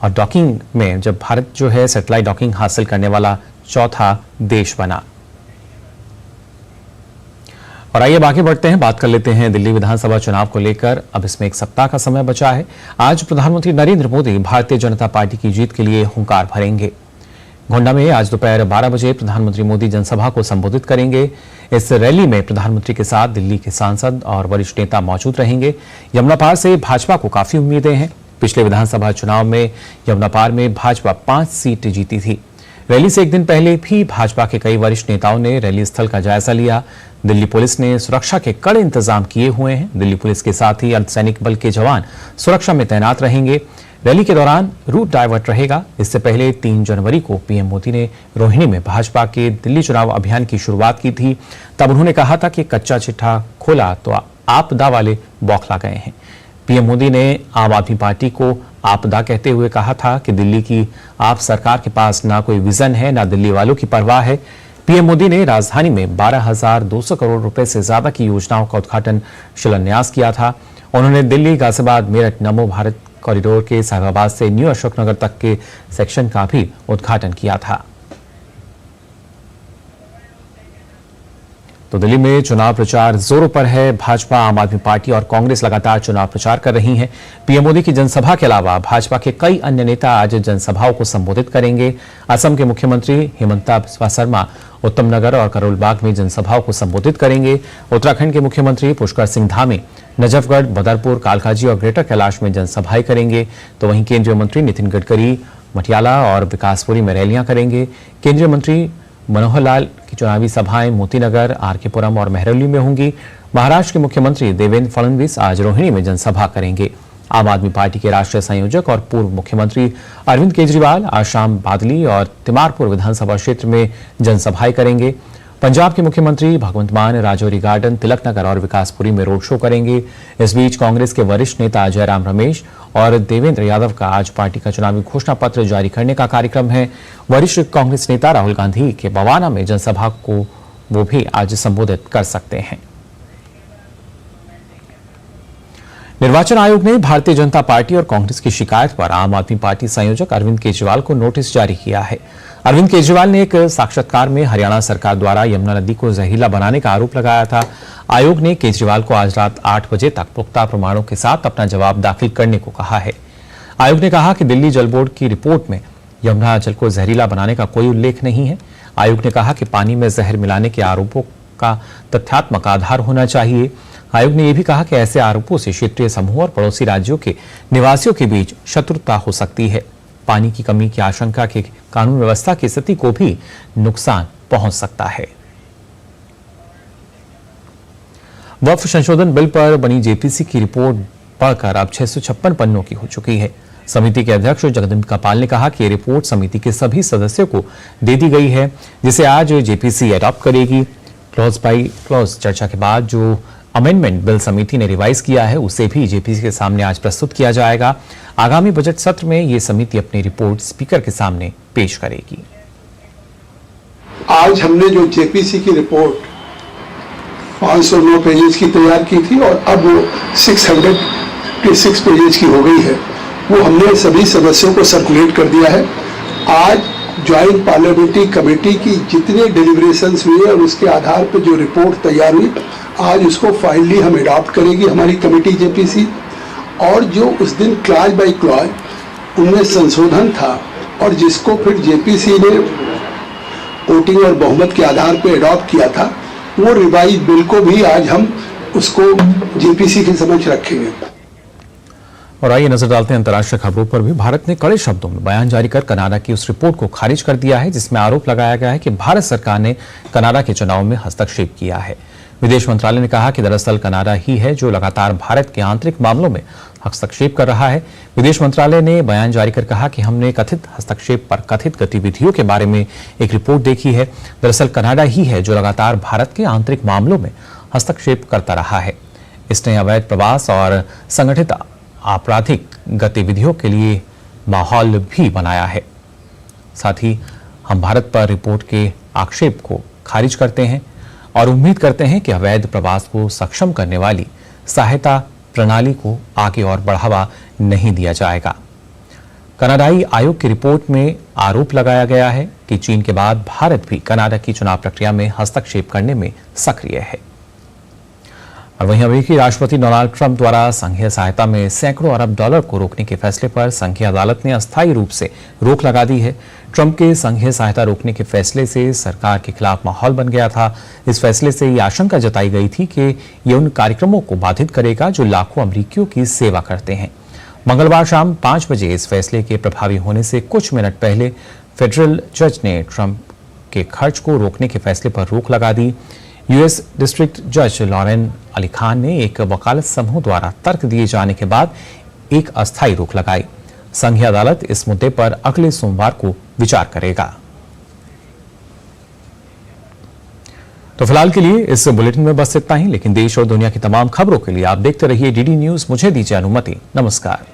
और डॉकिंग में जब भारत जो है सैटेलाइट डॉकिंग हासिल करने वाला चौथा देश बना। और आइए आगे बढ़ते हैं, बात कर लेते हैं दिल्ली विधानसभा चुनाव को लेकर। अब इसमें एक सप्ताह का समय बचा है। आज प्रधानमंत्री नरेंद्र मोदी भारतीय जनता पार्टी की जीत के लिए हुंकार भरेंगे। गोंडा में आज दोपहर 12 बजे प्रधानमंत्री मोदी जनसभा को संबोधित करेंगे। इस रैली में प्रधानमंत्री के साथ दिल्ली के सांसद और वरिष्ठ नेता मौजूद रहेंगे। यमुना पार से भाजपा को काफी उम्मीदें हैं। पिछले विधानसभा चुनाव में यमुना पार में भाजपा 5 सीट जीती थी। रैली से एक दिन पहले भी भाजपा के कई वरिष्ठ नेताओं ने रैली स्थल का जायजा लिया। दिल्ली पुलिस ने सुरक्षा के कड़े इंतजाम किए हुए हैं। दिल्ली पुलिस के साथ ही अर्धसैनिक बल के जवान सुरक्षा में तैनात रहेंगे। रैली के दौरान रूट डाइवर्ट रहेगा। इससे पहले 3 जनवरी को पीएम मोदी ने रोहिणी में भाजपा के दिल्ली चुनाव अभियान की शुरुआत की थी। तब उन्होंने कहा था कि कच्चा चिट्ठा खोला तो आपदा वाले बौखला गए हैं। पीएम मोदी ने आम आदमी पार्टी को आपदा कहते हुए कहा था कि दिल्ली की आप सरकार के पास ना कोई विजन है, ना दिल्ली वालों की परवाह है। पीएम मोदी ने राजधानी में 12,200 करोड़ रुपए से ज्यादा की योजनाओं का उद्घाटन शिलान्यास किया था। उन्होंने दिल्ली गाजियाबाद मेरठ नमो भारत कॉरिडोर के साहिबाबाद से न्यू अशोकनगर तक के सेक्शन का भी उद्घाटन किया था। तो दिल्ली में चुनाव प्रचार जोरों पर है। भाजपा, आम आदमी पार्टी और कांग्रेस लगातार चुनाव प्रचार कर रही हैं। पीएम मोदी की जनसभा के अलावा भाजपा के कई अन्य नेता आज जनसभाओं को संबोधित करेंगे। असम के मुख्यमंत्री हिमंता बिस्वा शर्मा उत्तम नगर और करोल बाग में जनसभाओं को संबोधित करेंगे। उत्तराखंड के मुख्यमंत्री पुष्कर सिंह धामी नजफगढ़, बदरपुर, कालकाजी और ग्रेटर कैलाश में जनसभाएं करेंगे। तो वहीं केंद्रीय मंत्री नितिन गडकरी मटियाला और विकासपुरी में रैलियां करेंगे। केंद्रीय मंत्री मनोहर लाल की चुनावी सभाएं मोतीनगर, आरकेपुरम और मेहरौली में होंगी। महाराष्ट्र के मुख्यमंत्री देवेंद्र फडणवीस आज रोहिणी में जनसभा करेंगे। आम आदमी पार्टी के राष्ट्रीय संयोजक और पूर्व मुख्यमंत्री अरविंद केजरीवाल आज शाम बादली और तिमारपुर विधानसभा क्षेत्र में जनसभाएं करेंगे। पंजाब के मुख्यमंत्री भगवंत मान राजौरी गार्डन, तिलक नगर और विकासपुरी में रोड शो करेंगे। इस बीच कांग्रेस के वरिष्ठ नेता जयराम रमेश और देवेंद्र यादव का आज पार्टी का चुनावी घोषणा पत्र जारी करने का कार्यक्रम है। वरिष्ठ कांग्रेस नेता राहुल गांधी के बवाना में जनसभा को वो भी आज संबोधित कर सकते हैं। निर्वाचन आयोग ने भारतीय जनता पार्टी और कांग्रेस की शिकायत पर आम आदमी पार्टी संयोजक अरविंद केजरीवाल को नोटिस जारी किया है। अरविंद केजरीवाल ने एक साक्षात्कार में हरियाणा सरकार द्वारा यमुना नदी को जहरीला बनाने का आरोप लगाया था। आयोग ने केजरीवाल को आज रात 8 बजे तक पुख्ता प्रमाणों के साथ अपना जवाब दाखिल करने को कहा है। आयोग ने कहा कि दिल्ली जल बोर्ड की रिपोर्ट में यमुना जल को जहरीला बनाने का कोई उल्लेख नहीं है। आयोग ने कहा कि पानी में जहर मिलाने के आरोपों का तथ्यात्मक आधार होना चाहिए। आयोग ने यह भी कहा कि ऐसे आरोपों से क्षेत्रीय समूह और पड़ोसी राज्यों के निवासियों के बीच शत्रुता हो सकती है। पानी की कमी की आशंका के कानून व्यवस्था की स्थिति को भी नुकसान पहुंच सकता है। वक्फ संशोधन बिल पर बनी जेपीसी की रिपोर्ट पढ़कर अब 656 पन्नों की हो चुकी है। समिति के अध्यक्ष जगदम्बिका पाल ने कहा कि ये रिपोर्ट समिति के सभी सदस्यों को दे दी गई है, जिसे आज जेपीसी अडॉप्ट करेगी। क्लॉज बाय क्लॉज चर्चा के बाद जो अमेंडमेंट बिल समिति ने रिवाइज किया है उसे भी जेपीसी के सामने आज प्रस्तुत किया जाएगा। आगामी बजट सत्र में ये समिति अपनी रिपोर्ट स्पीकर के सामने पेश करेगी। आज हमने जो जेपीसी की रिपोर्ट 509 पेजेस की तैयार की थी और अब वो 606 पेजेस की हो गई है, वो हमने सभी सदस्यों को सर्कुलेट कर दिया है। आज ज्वाइंट पार्लियामेंट्री कमेटी की जितने डिलिब्रेशंस हुए और उसके आधार पर जो रिपोर्ट तैयार हुई, आज उसको फाइनली हम अडॉप्ट करेगी हमारी कमेटी जेपीसी। और जो उस दिन क्लॉज बाय क्लॉज उनमें संशोधन था और जिसको फिर जेपीसी ने वोटिंग और बहुमत के आधार पर अडॉप्ट किया था, वो रिवाइज बिल को भी आज हम उसको जेपीसी के समक्ष रखेंगे। और आइए नजर डालते हैं अंतर्राष्ट्रीय खबरों पर भी। भारत ने कड़े शब्दों में बयान जारी कर कनाडा की उस रिपोर्ट को खारिज कर दिया है जिसमें आरोप लगाया गया है कि भारत सरकार ने कनाडा के चुनाव में हस्तक्षेप किया है। विदेश मंत्रालय ने कहा कि दरअसल कनाडा ही है जो लगातार भारत के आंतरिक मामलों में हस्तक्षेप कर रहा है। विदेश मंत्रालय ने बयान जारी कर कहा कि हमने कथित हस्तक्षेप पर कथित गतिविधियों के बारे में एक रिपोर्ट देखी है। दरअसल कनाडा ही है जो लगातार भारत के आंतरिक मामलों में हस्तक्षेप करता रहा है। इसने अवैध प्रवास और संगठित आपराधिक गतिविधियों के लिए माहौल भी बनाया है। साथ ही हम भारत पर रिपोर्ट के आक्षेप को खारिज करते हैं और उम्मीद करते हैं कि अवैध प्रवास को सक्षम करने वाली सहायता प्रणाली को आगे और बढ़ावा नहीं दिया जाएगा। कनाडाई आयोग की रिपोर्ट में आरोप लगाया गया है कि चीन के बाद भारत भी कनाडा की चुनाव प्रक्रिया में हस्तक्षेप करने में सक्रिय है। और वहीं अमेरिकी राष्ट्रपति डोनाल्ड ट्रंप द्वारा संघीय सहायता में सैकड़ों अरब डॉलर को रोकने के फैसले पर संघीय अदालत ने अस्थायी रूप से रोक लगा दी है। ट्रंप के संघीय सहायता रोकने के फैसले से सरकार के खिलाफ माहौल बन गया था। इस फैसले से ये आशंका जताई गई थी कि ये उन कार्यक्रमों को बाधित करेगा जो लाखों अमेरिकियों की सेवा करते हैं। मंगलवार शाम 5 बजे इस फैसले के प्रभावी होने से कुछ मिनट पहले फेडरल जज ने ट्रंप के खर्च को रोकने के फैसले पर रोक लगा दी। यूएस डिस्ट्रिक्ट जज लॉरेन अली खान ने एक वकालत समूह द्वारा तर्क दिए जाने के बाद एक अस्थायी रोक लगाई। संघीय अदालत इस मुद्दे पर अगले सोमवार को विचार करेगा। तो फिलहाल के लिए इस बुलेटिन में बस इतना ही, लेकिन देश और दुनिया की तमाम खबरों के लिए आप देखते रहिए डीडी न्यूज। मुझे दीजिए अनुमति। नमस्कार।